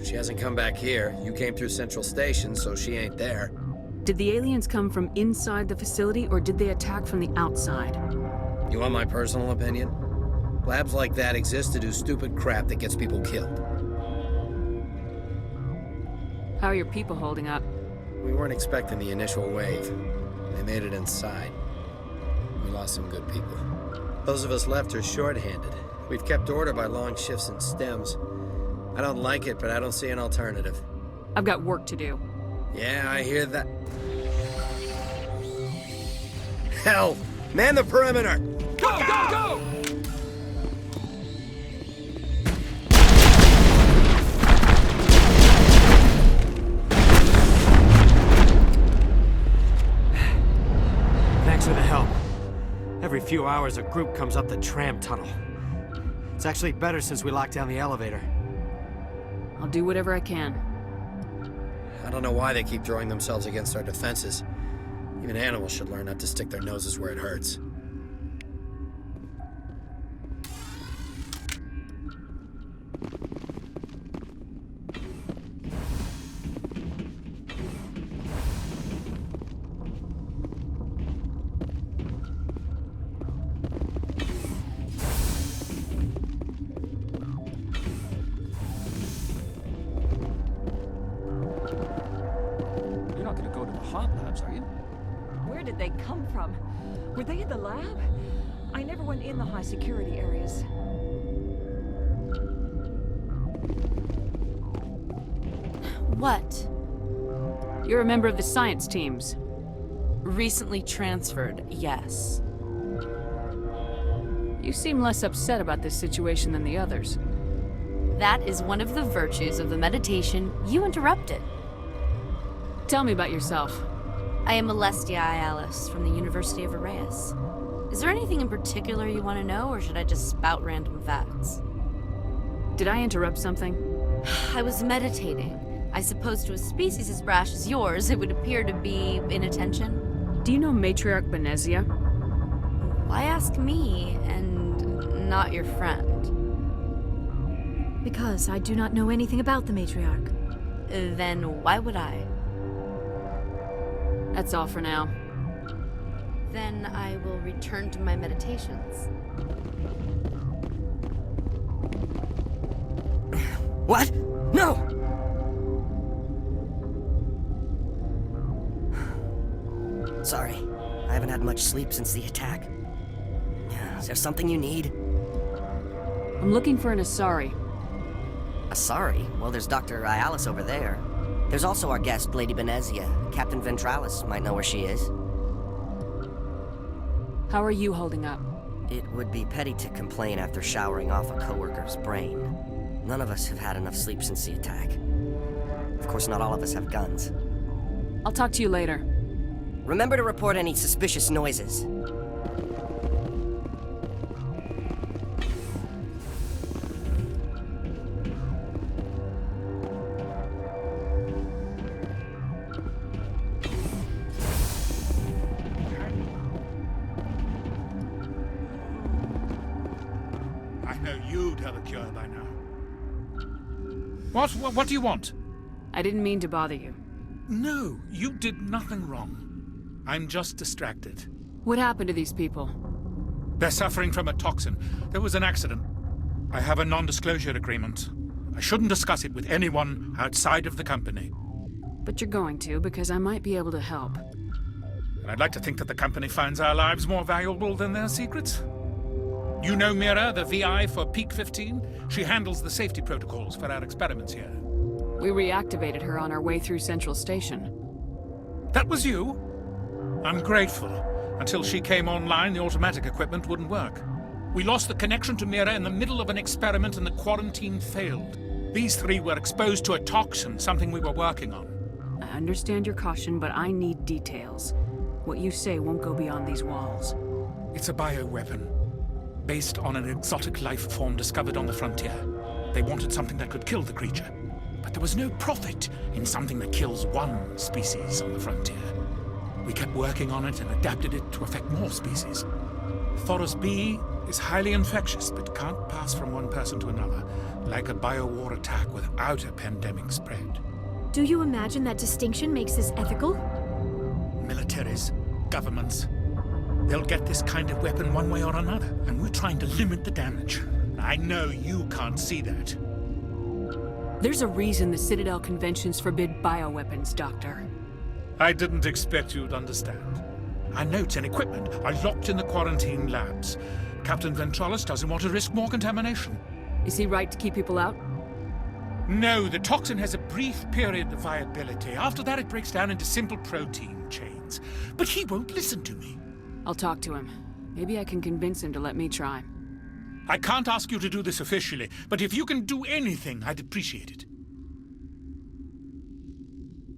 She hasn't come back here. You came through Central Station, so she ain't there. Did the aliens come from inside the facility, or did they attack from the outside? You want my personal opinion? Labs like that exist to do stupid crap that gets people killed. How are your people holding up? We weren't expecting the initial wave. They made it inside. We lost some good people. Those of us left are short-handed. We've kept order by long shifts and stems. I don't like it, but I don't see an alternative. I've got work to do. Yeah, I hear that. Hell! Man the perimeter! Go, go, go! Thanks for the help. Every few hours, a group comes up the tram tunnel. It's actually better since we locked down the elevator. I'll do whatever I can. I don't know why they keep throwing themselves against our defenses. Even animals should learn not to stick their noses where it hurts. Where did they come from? Were they in the lab? I never went in the high security areas. What? You're a member of the science teams. Recently transferred, yes. You seem less upset about this situation than the others. That is one of the virtues of the meditation you interrupted. Tell me about yourself. I am Alestia Ialis from the University of Arraeus. Is there anything in particular you want to know, or should I just spout random facts? Did I interrupt something? I was meditating. I suppose to a species as brash as yours, it would appear to be inattention. Do you know Matriarch Benezia? Why ask me, and not your friend? Because I do not know anything about the Matriarch. Then why would I? That's all for now. Then I will return to my meditations. What? No! Sorry, I haven't had much sleep since the attack. Is there something you need? I'm looking for an Asari. Asari? Well, there's Dr. Ialis over there. There's also our guest, Lady Benezia. Captain Ventralis might know where she is. How are you holding up? It would be petty to complain after showering off a coworker's brain. None of us have had enough sleep since the attack. Of course, not all of us have guns. I'll talk to you later. Remember to report any suspicious noises. You'd have a cure by now. What do you want? I didn't mean to bother you. No, you did nothing wrong. I'm just distracted. What happened to these people? They're suffering from a toxin. There was an accident. I have a non-disclosure agreement. I shouldn't discuss it with anyone outside of the company. But you're going to, because I might be able to help. And I'd like to think that the company finds our lives more valuable than their secrets. You know Mira, the VI for Peak 15? She handles the safety protocols for our experiments here. We reactivated her on our way through Central Station. That was you? I'm grateful. Until she came online, the automatic equipment wouldn't work. We lost the connection to Mira in the middle of an experiment and the quarantine failed. These three were exposed to a toxin, something we were working on. I understand your caution, but I need details. What you say won't go beyond these walls. It's a bioweapon, based on an exotic life form discovered on the frontier. They wanted something that could kill the creature, but there was no profit in something that kills one species on the frontier. We kept working on it and adapted it to affect more species. Thoros B is highly infectious, but can't pass from one person to another, like a biowar attack without a pandemic spread. Do you imagine that distinction makes this ethical? Militaries, governments, they'll get this kind of weapon one way or another, and we're trying to limit the damage. I know you can't see that. There's a reason the Citadel conventions forbid bioweapons, Doctor. I didn't expect you'd understand. Our notes and equipment are locked in the quarantine labs. Captain Ventralis doesn't want to risk more contamination. Is he right to keep people out? No, the toxin has a brief period of viability. After that, it breaks down into simple protein chains. But he won't listen to me. I'll talk to him. Maybe I can convince him to let me try. I can't ask you to do this officially, but if you can do anything, I'd appreciate it.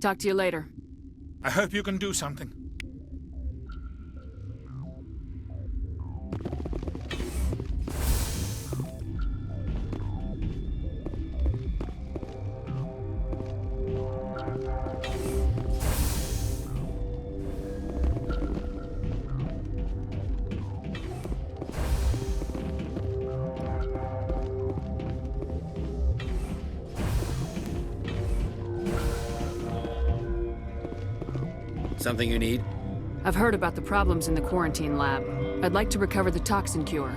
Talk to you later. I hope you can do something. Something you need? I've heard about the problems in the quarantine lab. I'd like to recover the toxin cure.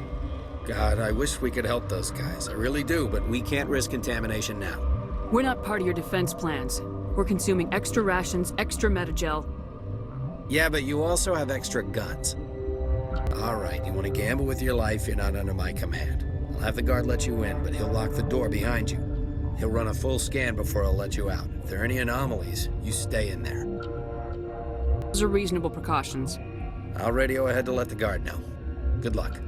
God, I wish we could help those guys. I really do, but we can't risk contamination now. We're not part of your defense plans. We're consuming extra rations, extra Metagel. Yeah, but you also have extra guns. All right, you want to gamble with your life, you're not under my command. I'll have the guard let you in, but he'll lock the door behind you. He'll run a full scan before he'll let you out. If there are any anomalies, you stay in there. Those are reasonable precautions. I'll radio ahead to let the guard know. Good luck.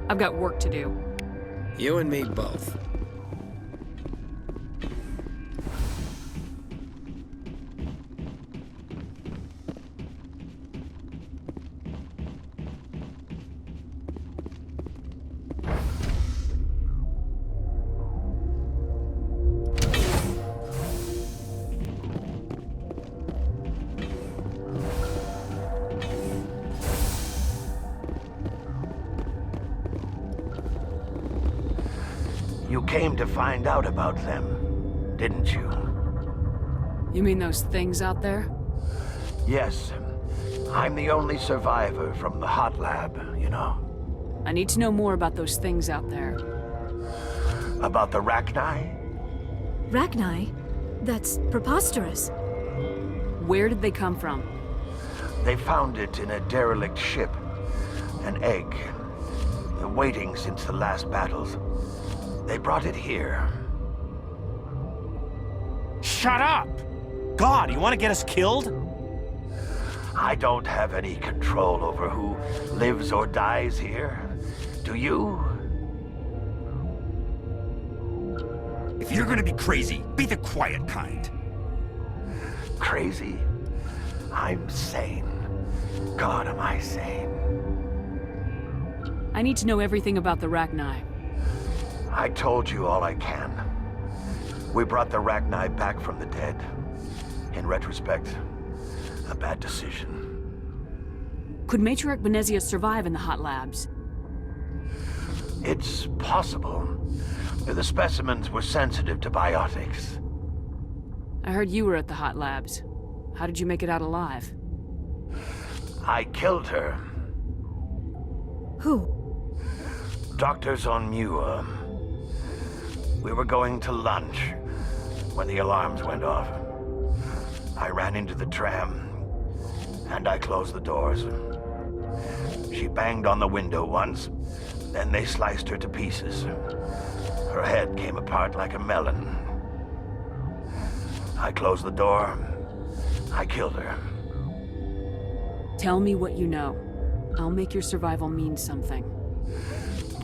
I've got work to do. You and me both. You came to find out about them, didn't you? You mean those things out there? Yes. I'm the only survivor from the hot lab, you know. I need to know more about those things out there. About the Rachni? Rachni? That's preposterous. Where did they come from? They found it in a derelict ship. An egg. Waiting since the last battles. They brought it here. Shut up! God, you want to get us killed? I don't have any control over who lives or dies here. Do you? If you're gonna be crazy, be the quiet kind. Crazy? I'm sane. God, am I sane? I need to know everything about the Rachni. I told you all I can. We brought the Rachni back from the dead. In retrospect, a bad decision. Could Matriarch Benezia survive in the hot labs? It's possible. The specimens were sensitive to biotics. I heard you were at the hot labs. How did you make it out alive? I killed her. Who? Doctors on Muir. We were going to lunch when the alarms went off. I ran into the tram, and I closed the doors. She banged on the window once, then they sliced her to pieces. Her head came apart like a melon. I closed the door. I killed her. Tell me what you know. I'll make your survival mean something.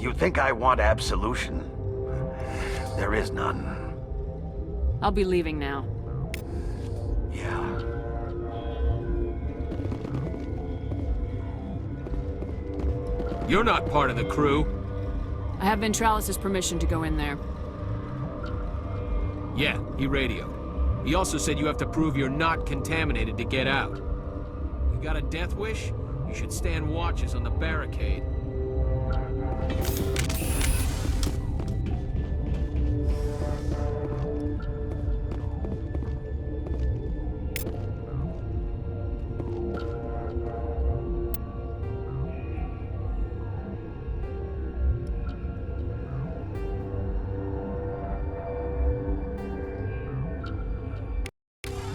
You think I want absolution? There is none. I'll be leaving now. Yeah. You're not part of the crew. I have Ventralis' permission to go in there. Yeah, he radioed. He also said you have to prove you're not contaminated to get out. You got a death wish? You should stand watches on the barricade.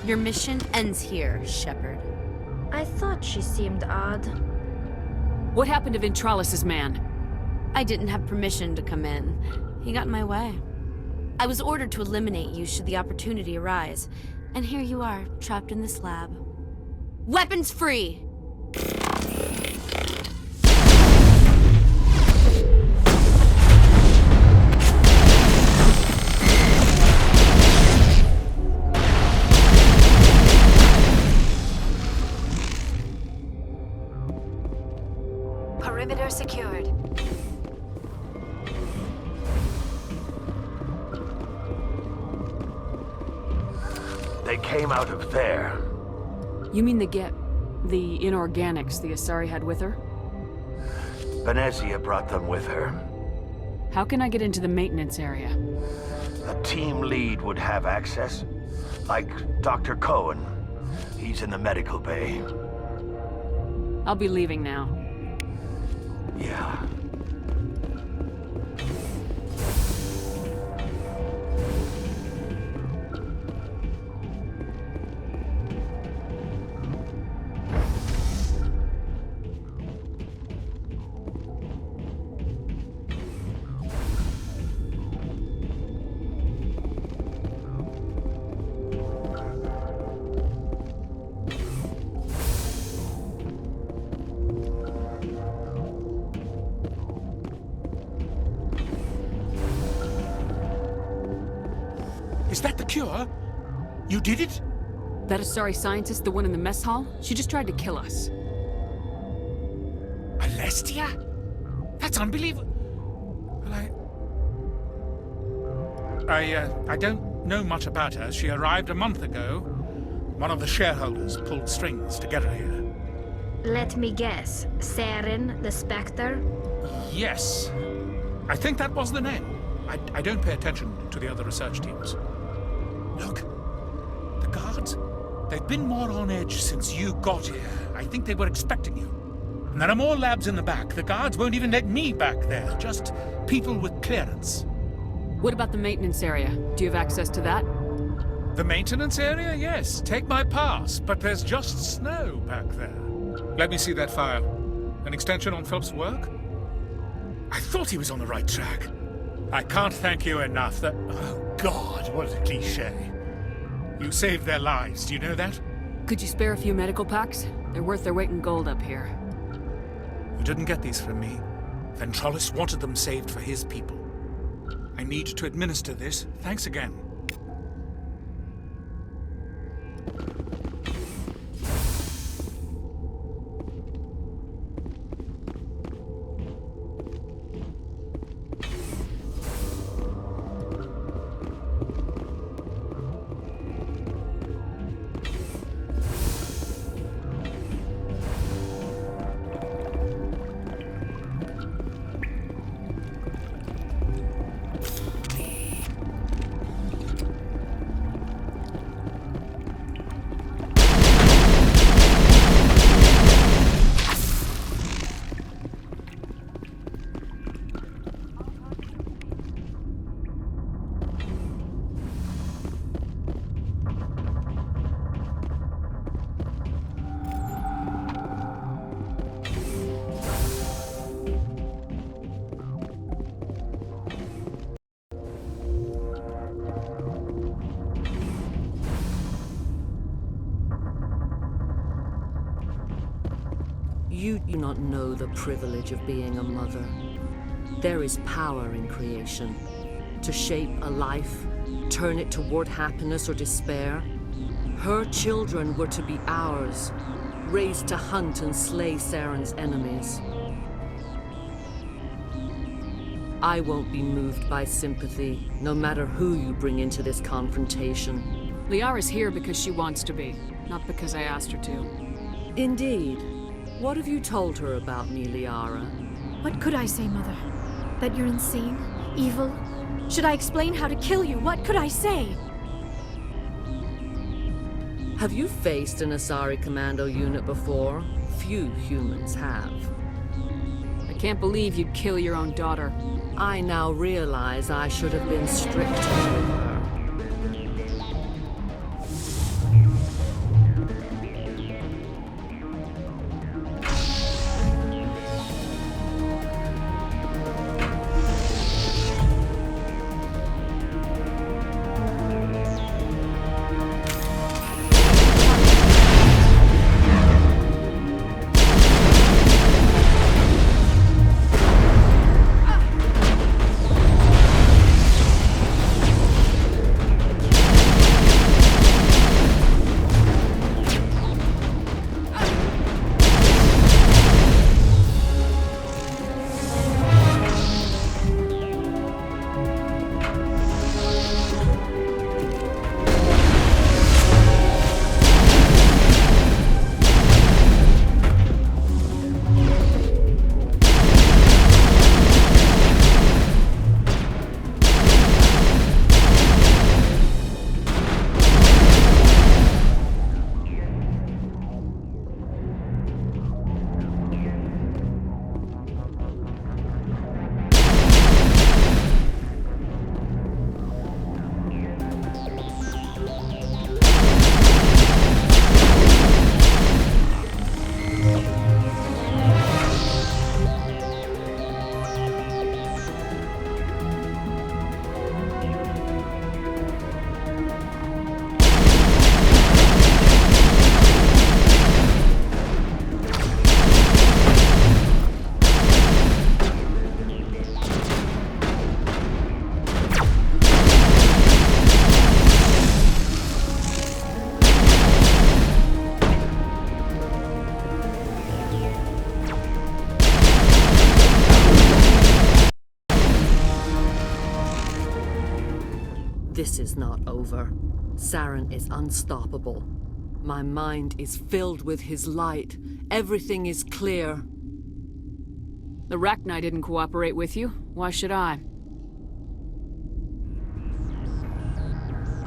Your mission ends here, Shepard. I thought she seemed odd. What happened to Ventralis' man? I didn't have permission to come in. He got in my way. I was ordered to eliminate you should the opportunity arise. And here you are, trapped in this lab. Weapons free! Perimeter secured. They came out of there. You mean the inorganics the Asari had with her? Venezia brought them with her. How can I get into the maintenance area? A team lead would have access. Like Dr. Cohen. He's in the medical bay. I'll be leaving now. Yeah. Is that the cure? You did it? That Asari scientist, the one in the mess hall? She just tried to kill us. Alestia? That's unbelievable. Well, I don't know much about her. She arrived a month ago. One of the shareholders pulled strings to get her here. Let me guess. Saren, the Spectre? Yes. I think that was the name. I don't pay attention to the other research teams. Look, the guards, they've been more on edge since you got here. I think they were expecting you. And there are more labs in the back. The guards won't even let me back there, just people with clearance. What about the maintenance area? Do you have access to that? The maintenance area? Yes, take my pass, but there's just snow back there. Let me see that file. An extension on Phelps' work? I thought he was on the right track. I can't thank you enough that... Oh, God, what a cliché. You saved their lives, do you know that? Could you spare a few medical packs? They're worth their weight in gold up here. You didn't get these from me. Ventralis wanted them saved for his people. I need to administer this. Thanks again. You do not know the privilege of being a mother. There is power in creation. To shape a life, turn it toward happiness or despair. Her children were to be ours, raised to hunt and slay Saren's enemies. I won't be moved by sympathy, no matter who you bring into this confrontation. Liara's here because she wants to be, not because I asked her to. Indeed. What have you told her about me, Liara? What could I say, Mother? That you're insane? Evil? Should I explain how to kill you? What could I say? Have you faced an Asari commando unit before? Few humans have. I can't believe you'd kill your own daughter. I now realize I should have been stricter with her. This is not over. Saren is unstoppable. My mind is filled with his light. Everything is clear. The Rachni didn't cooperate with you. Why should I?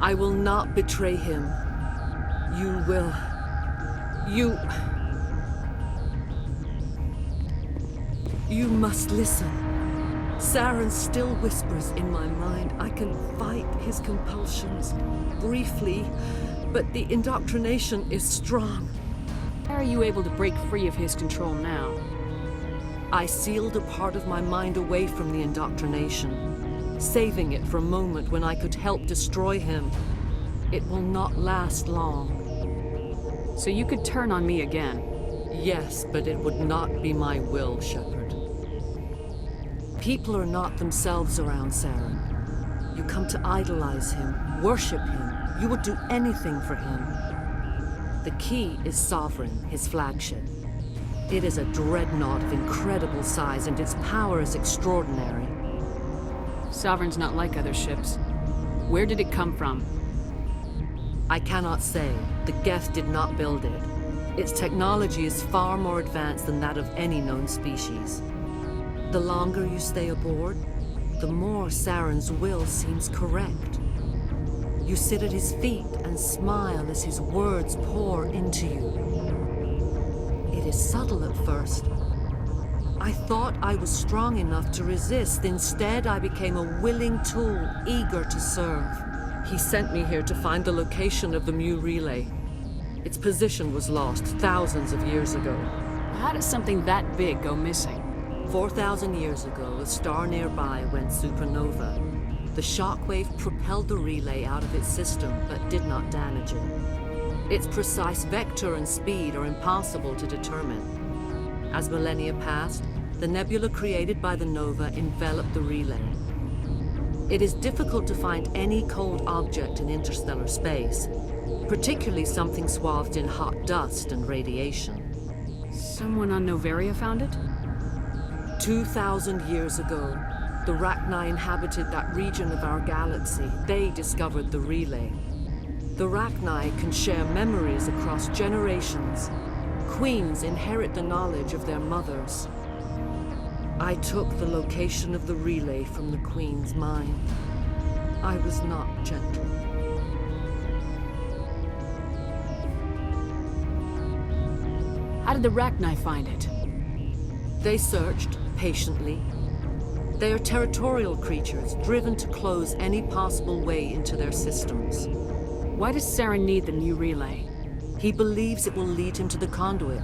I will not betray him. You will. You must listen. Saren still whispers in my mind. I can fight his compulsions briefly, but the indoctrination is strong. How are you able to break free of his control now? I sealed a part of my mind away from the indoctrination, saving it for a moment when I could help destroy him. It will not last long. So you could turn on me again? Yes, but it would not be my will, Shepard. People are not themselves around Saren. You come to idolize him, worship him. You would do anything for him. The key is Sovereign, his flagship. It is a dreadnought of incredible size, and its power is extraordinary. Sovereign's not like other ships. Where did it come from? I cannot say. The Geth did not build it. Its technology is far more advanced than that of any known species. The longer you stay aboard, the more Saren's will seems correct. You sit at his feet and smile as his words pour into you. It is subtle at first. I thought I was strong enough to resist. Instead, I became a willing tool, eager to serve. He sent me here to find the location of the Mu relay. Its position was lost thousands of years ago. How does something that big go missing? 4,000 years ago, a star nearby went supernova. The shockwave propelled the relay out of its system, but did not damage it. Its precise vector and speed are impossible to determine. As millennia passed, the nebula created by the nova enveloped the relay. It is difficult to find any cold object in interstellar space, particularly something swathed in hot dust and radiation. Someone on Noveria found it? 2,000 years ago, the Rachni inhabited that region of our galaxy. They discovered the relay. The Rachni can share memories across generations. Queens inherit the knowledge of their mothers. I took the location of the relay from the Queen's mind. I was not gentle. How did the Rachni find it? They searched, patiently. They are territorial creatures, driven to close any possible way into their systems. Why does Saren need the new relay? He believes it will lead him to the conduit.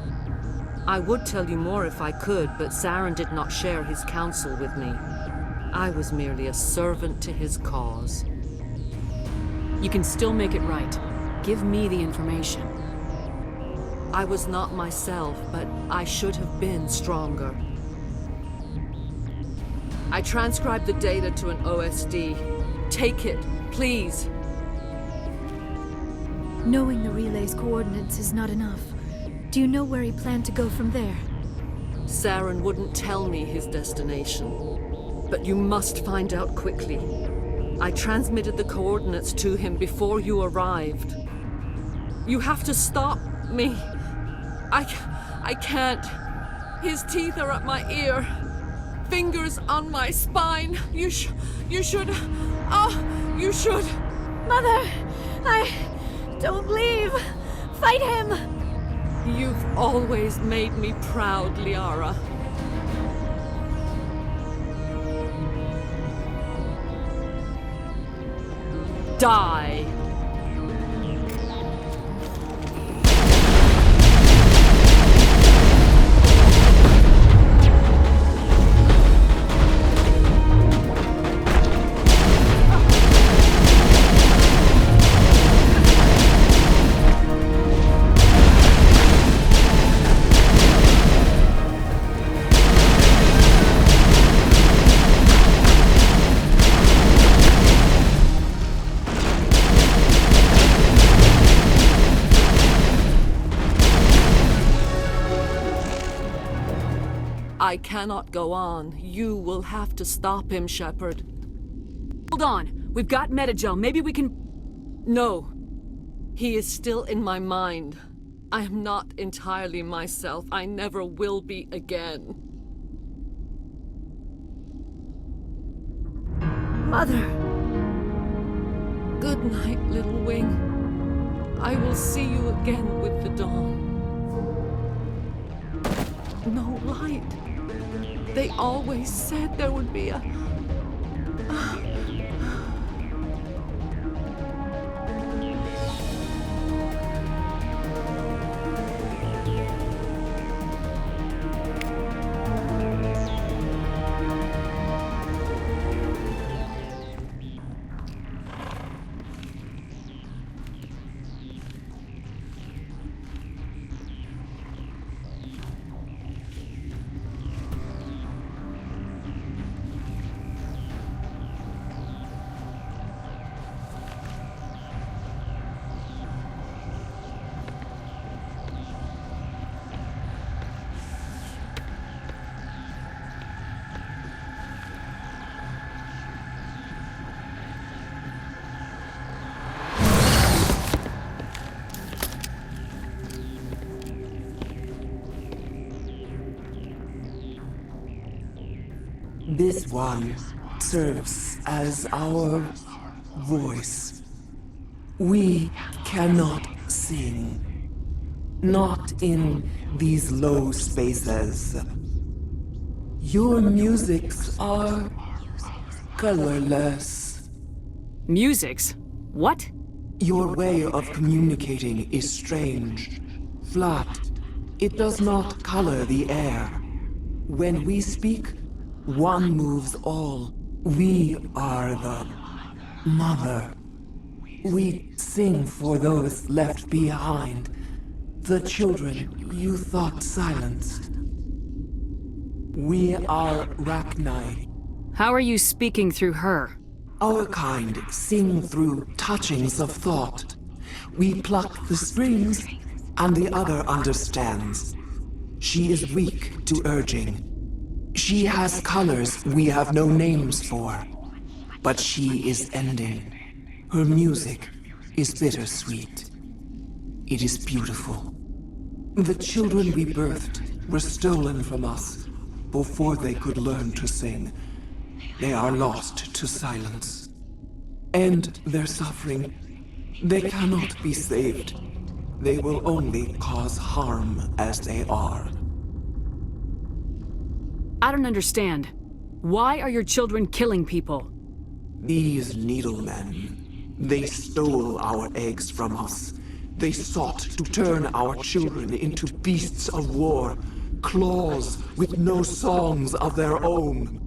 I would tell you more if I could, but Saren did not share his counsel with me. I was merely a servant to his cause. You can still make it right. Give me the information. I was not myself, but I should have been stronger. I transcribed the data to an OSD. Take it, please. Knowing the relay's coordinates is not enough. Do you know where he planned to go from there? Saren wouldn't tell me his destination. But you must find out quickly. I transmitted the coordinates to him before you arrived. You have to stop me. I can't. His teeth are at my ear. Fingers on my spine. You should. Oh, you should. Mother, don't leave. Fight him. You've always made me proud, Liara. Die. I cannot go on. You will have to stop him, Shepard. Hold on. We've got Metagel. Maybe we can... No. He is still in my mind. I am not entirely myself. I never will be again. Mother. Good night, little wing. I will see you again with the dawn. No light. They always said there would be a... This one serves as our voice. We cannot sing. Not in these low spaces. Your musics are colorless. Musics? What? Your way of communicating is strange. Flat. It does not color the air. When we speak, one moves all. We are the mother. We sing for those left behind. The children you thought silenced. We are Rachni. How are you speaking through her? Our kind sing through touchings of thought. We pluck the strings, and the other understands. She is weak to urging. She has colors we have no names for. But she is ending. Her music is bittersweet. It is beautiful. The children we birthed were stolen from us before they could learn to sing. They are lost to silence. End their suffering. They cannot be saved. They will only cause harm as they are. I don't understand. Why are your children killing people? These needlemen, they stole our eggs from us. They sought to turn our children into beasts of war, claws with no songs of their own.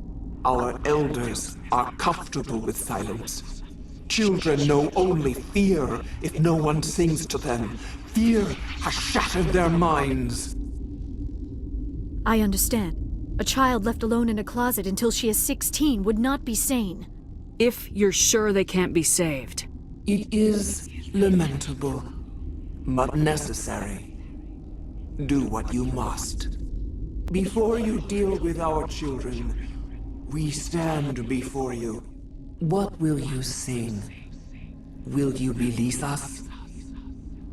Our elders are comfortable with silence. Children know only fear if no one sings to them. Fear has shattered their minds. I understand. A child left alone in a closet until she is 16 would not be sane. If you're sure they can't be saved. It is lamentable, but necessary. Do what you must. Before you deal with our children, we stand before you. What will you sing? Will you release us?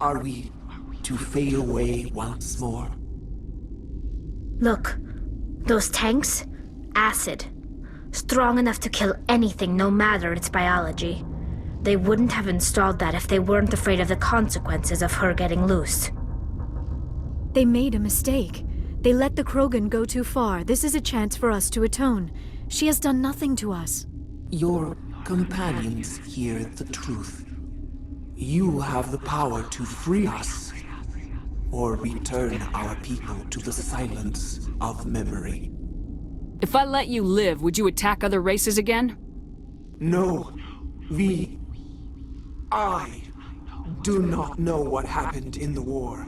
Are we to fade away once more? Look, those tanks? Acid. Strong enough to kill anything, no matter its biology. They wouldn't have installed that if they weren't afraid of the consequences of her getting loose. They made a mistake. They let the Krogan go too far. This is a chance for us to atone. She has done nothing to us. Your companions hear the truth. You have the power to free us, or return our people to the silence of memory. If I let you live, would you attack other races again? No. I do not know what happened in the war.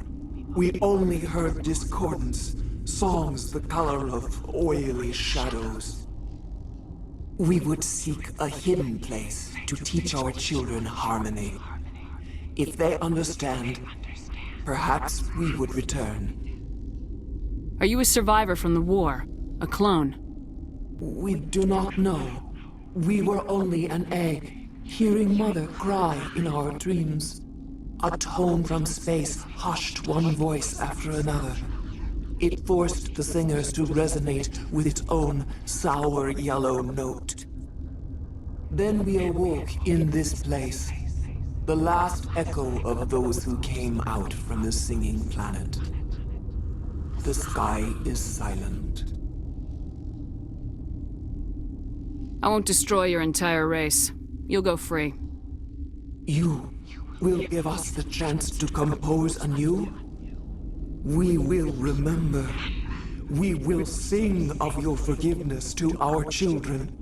We only heard discordance, songs the color of oily shadows. We would seek a hidden place to teach our children harmony. If they understand, perhaps we would return. Are you a survivor from the war? A clone? We do not know. We were only an egg, hearing Mother cry in our dreams. A tone from space hushed one voice after another. It forced the singers to resonate with its own sour yellow note. Then we awoke in this place, the last echo of those who came out from the singing planet. The sky is silent. I won't destroy your entire race. You'll go free. You will give us the chance to compose anew? We will remember. We will sing of your forgiveness to our children.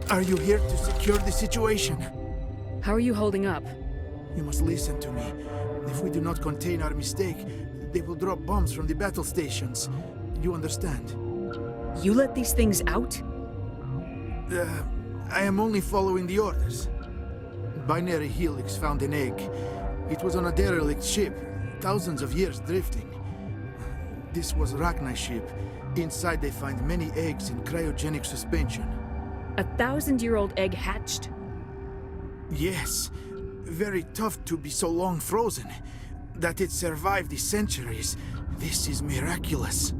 Are you here to secure the situation? How are you holding up? You must listen to me. If we do not contain our mistake, they will drop bombs from the battle stations. You understand? You let these things out? I am only following the orders. Binary Helix found an egg. It was on a derelict ship, thousands of years drifting. This was Rachni's ship. Inside they find many eggs in cryogenic suspension. 1,000-year-old egg hatched? Yes. Very tough to be so long frozen. That it survived the centuries. This is miraculous.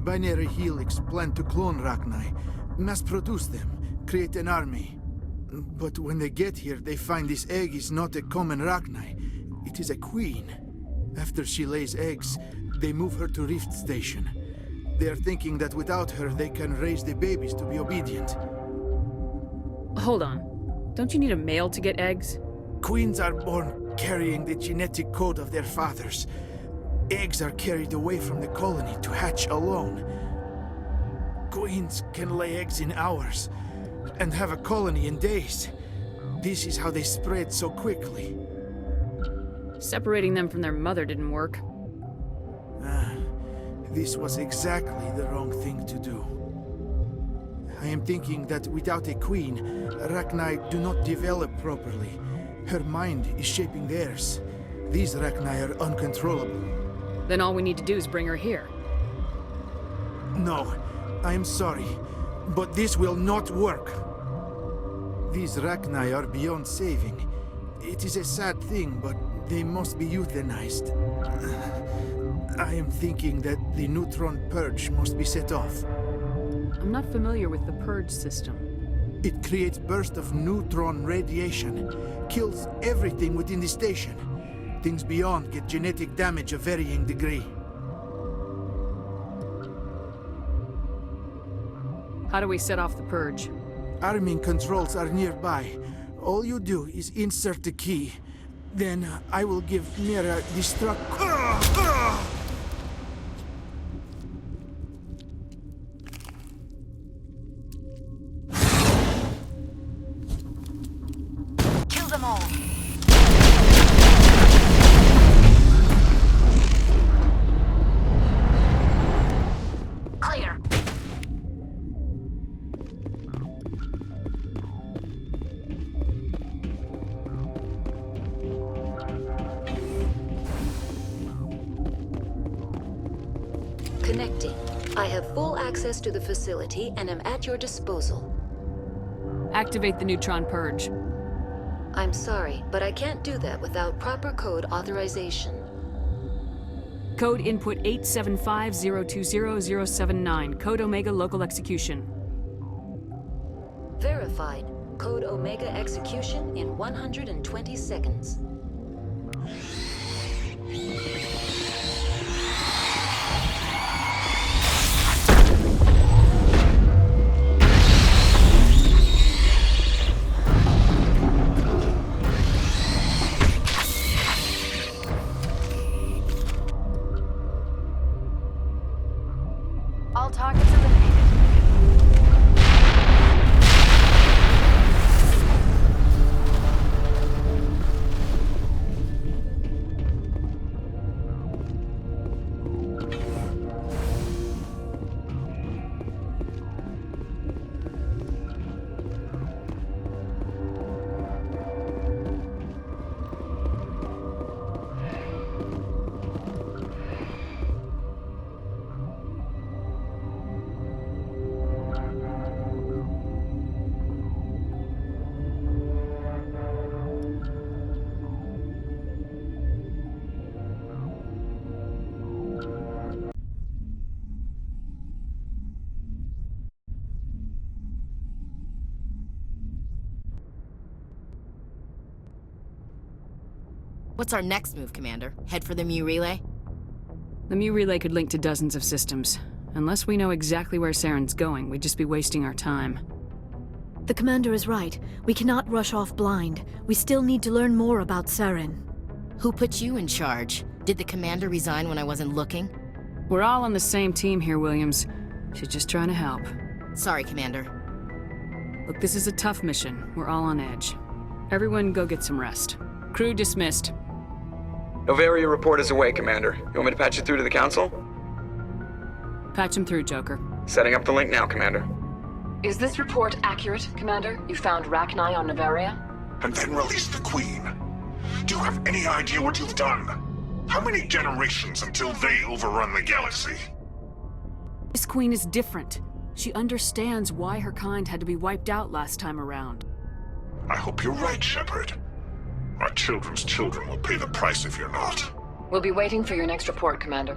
Binary Helix planned to clone Rachni, mass-produce them, create an army. But when they get here, they find this egg is not a common Rachni. It is a queen. After she lays eggs, they move her to Rift Station. They are thinking that without her, they can raise the babies to be obedient. Hold on. Don't you need a male to get eggs? Queens are born carrying the genetic code of their fathers. Eggs are carried away from the colony to hatch alone. Queens can lay eggs in hours and have a colony in days. This is how they spread so quickly. Separating them from their mother didn't work. This was exactly the wrong thing to do. I am thinking that without a queen, Rachni do not develop properly. Her mind is shaping theirs. These Rachni are uncontrollable. Then all we need to do is bring her here. No, I am sorry, but this will not work. These Rachni are beyond saving. It is a sad thing, but they must be euthanized. I am thinking that the neutron purge must be set off. I'm not familiar with the purge system. It creates bursts of neutron radiation, kills everything within the station. Things beyond get genetic damage of varying degree. How do we set off the purge? Arming controls are nearby. All you do is insert the key. Then I will give Mira destruct... Kill them all. Clear. Connecting. I have full access to the facility and am at your disposal. Activate the neutron purge. I'm sorry, but I can't do that without proper code authorization. Code input 875020079. Code Omega local execution. Verified. Code Omega execution in 120 seconds. All targets eliminated. What's our next move, Commander? Head for the Mu Relay? The Mu Relay could link to dozens of systems. Unless we know exactly where Saren's going, we'd just be wasting our time. The commander is right. We cannot rush off blind. We still need to learn more about Saren. Who put you in charge? Did the commander resign when I wasn't looking? We're all on the same team here, Williams. She's just trying to help. Sorry, Commander. Look, this is a tough mission. We're all on edge. Everyone go get some rest. Crew dismissed. Novaria report is away, Commander. You want me to patch you through to the Council? Patch him through, Joker. Setting up the link now, Commander. Is this report accurate, Commander? You found Rachni on Nevaria? And then release the Queen. Do you have any idea what you've done? How many generations until they overrun the galaxy? This Queen is different. She understands why her kind had to be wiped out last time around. I hope you're right, Shepard. Our children's children will pay the price if you're not. We'll be waiting for your next report, Commander.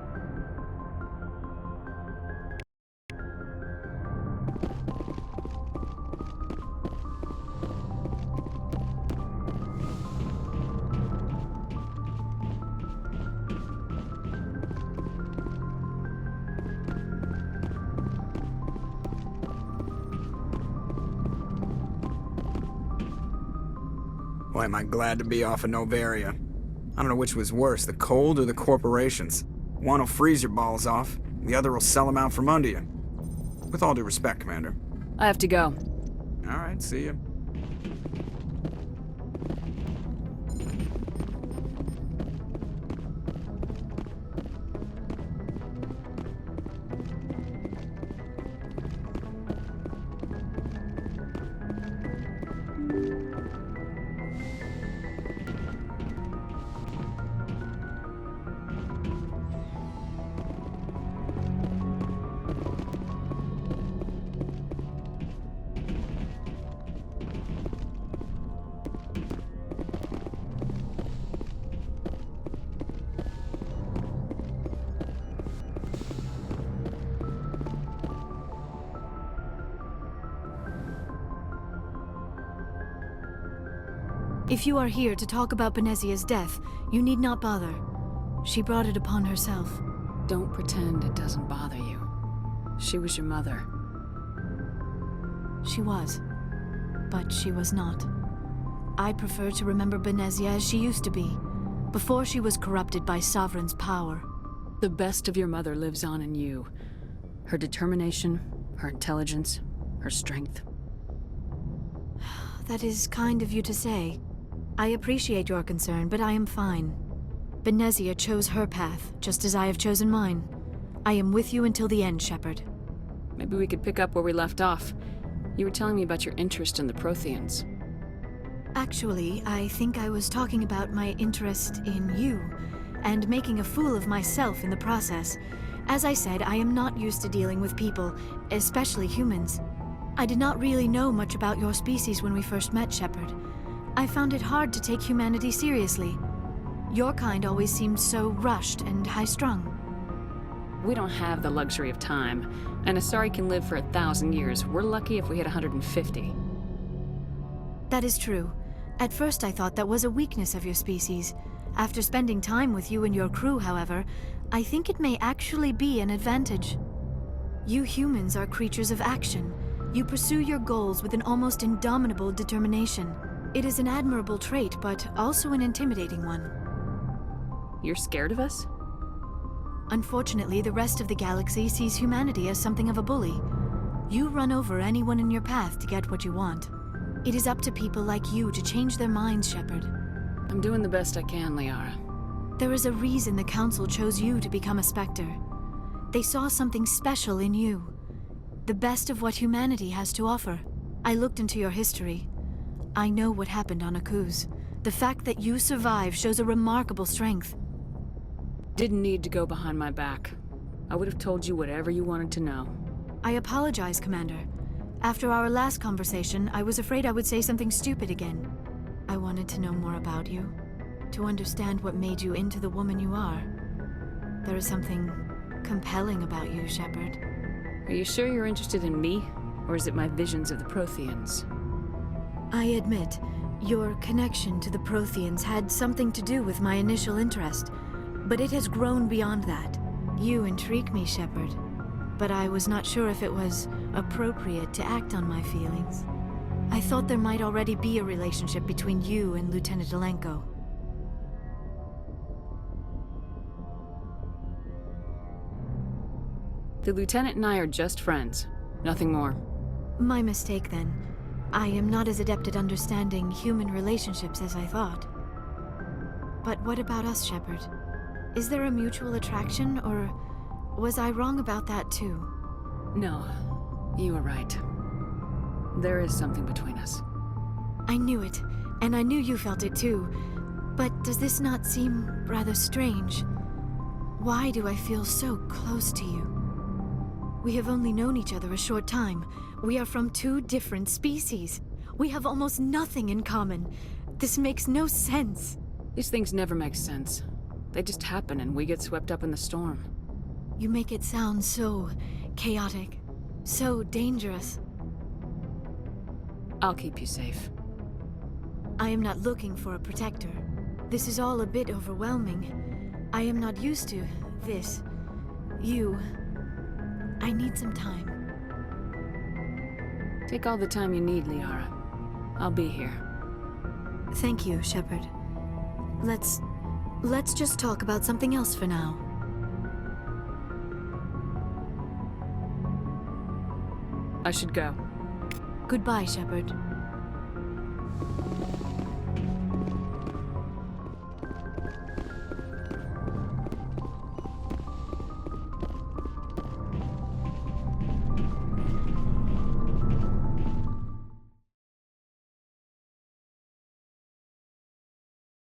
Boy, am I glad to be off of Novaria. I don't know which was worse, the cold or the corporations. One will freeze your balls off, the other will sell them out from under you. With all due respect, Commander. I have to go. All right, see you. If you are here to talk about Benezia's death, you need not bother. She brought it upon herself. Don't pretend it doesn't bother you. She was your mother. She was. But she was not. I prefer to remember Benezia as she used to be, before she was corrupted by Sovereign's power. The best of your mother lives on in you. Her determination, her intelligence, her strength. That is kind of you to say. I appreciate your concern, but I am fine. Benezia chose her path, just as I have chosen mine. I am with you until the end, Shepard. Maybe we could pick up where we left off. You were telling me about your interest in the Protheans. Actually, I think I was talking about my interest in you, and making a fool of myself in the process. As I said, I am not used to dealing with people, especially humans. I did not really know much about your species when we first met, Shepard. I found it hard to take humanity seriously. Your kind always seemed so rushed and high-strung. We don't have the luxury of time, and Asari can live for 1,000 years. We're lucky if we hit 150. That is true. At first I thought that was a weakness of your species. After spending time with you and your crew, however, I think it may actually be an advantage. You humans are creatures of action. You pursue your goals with an almost indomitable determination. It is an admirable trait, but also an intimidating one. You're scared of us? Unfortunately, the rest of the galaxy sees humanity as something of a bully. You run over anyone in your path to get what you want. It is up to people like you to change their minds, Shepard. I'm doing the best I can, Liara. There is a reason the Council chose you to become a Spectre. They saw something special in you. The best of what humanity has to offer. I looked into your history. I know what happened on Akuz. The fact that you survived shows a remarkable strength. Didn't need to go behind my back. I would have told you whatever you wanted to know. I apologize, Commander. After our last conversation, I was afraid I would say something stupid again. I wanted to know more about you, to understand what made you into the woman you are. There is something compelling about you, Shepard. Are you sure you're interested in me, or is it my visions of the Protheans? I admit, your connection to the Protheans had something to do with my initial interest, but it has grown beyond that. You intrigue me, Shepard, but I was not sure if it was appropriate to act on my feelings. I thought there might already be a relationship between you and Lieutenant Alenko. The Lieutenant and I are just friends. Nothing more. My mistake, then. I am not as adept at understanding human relationships as I thought. But what about us, Shepard? Is there a mutual attraction, or was I wrong about that too? No, you were right. There is something between us. I knew it, and I knew you felt it too. But does this not seem rather strange? Why do I feel so close to you? We have only known each other a short time. We are from two different species. We have almost nothing in common. This makes no sense. These things never make sense. They just happen and we get swept up in the storm. You make it sound so chaotic, so dangerous. I'll keep you safe. I am not looking for a protector. This is all a bit overwhelming. I am not used to this. You. I need some time. Take all the time you need, Liara. I'll be here. Thank you, Shepard. Let's just talk about something else for now. I should go. Goodbye, Shepard.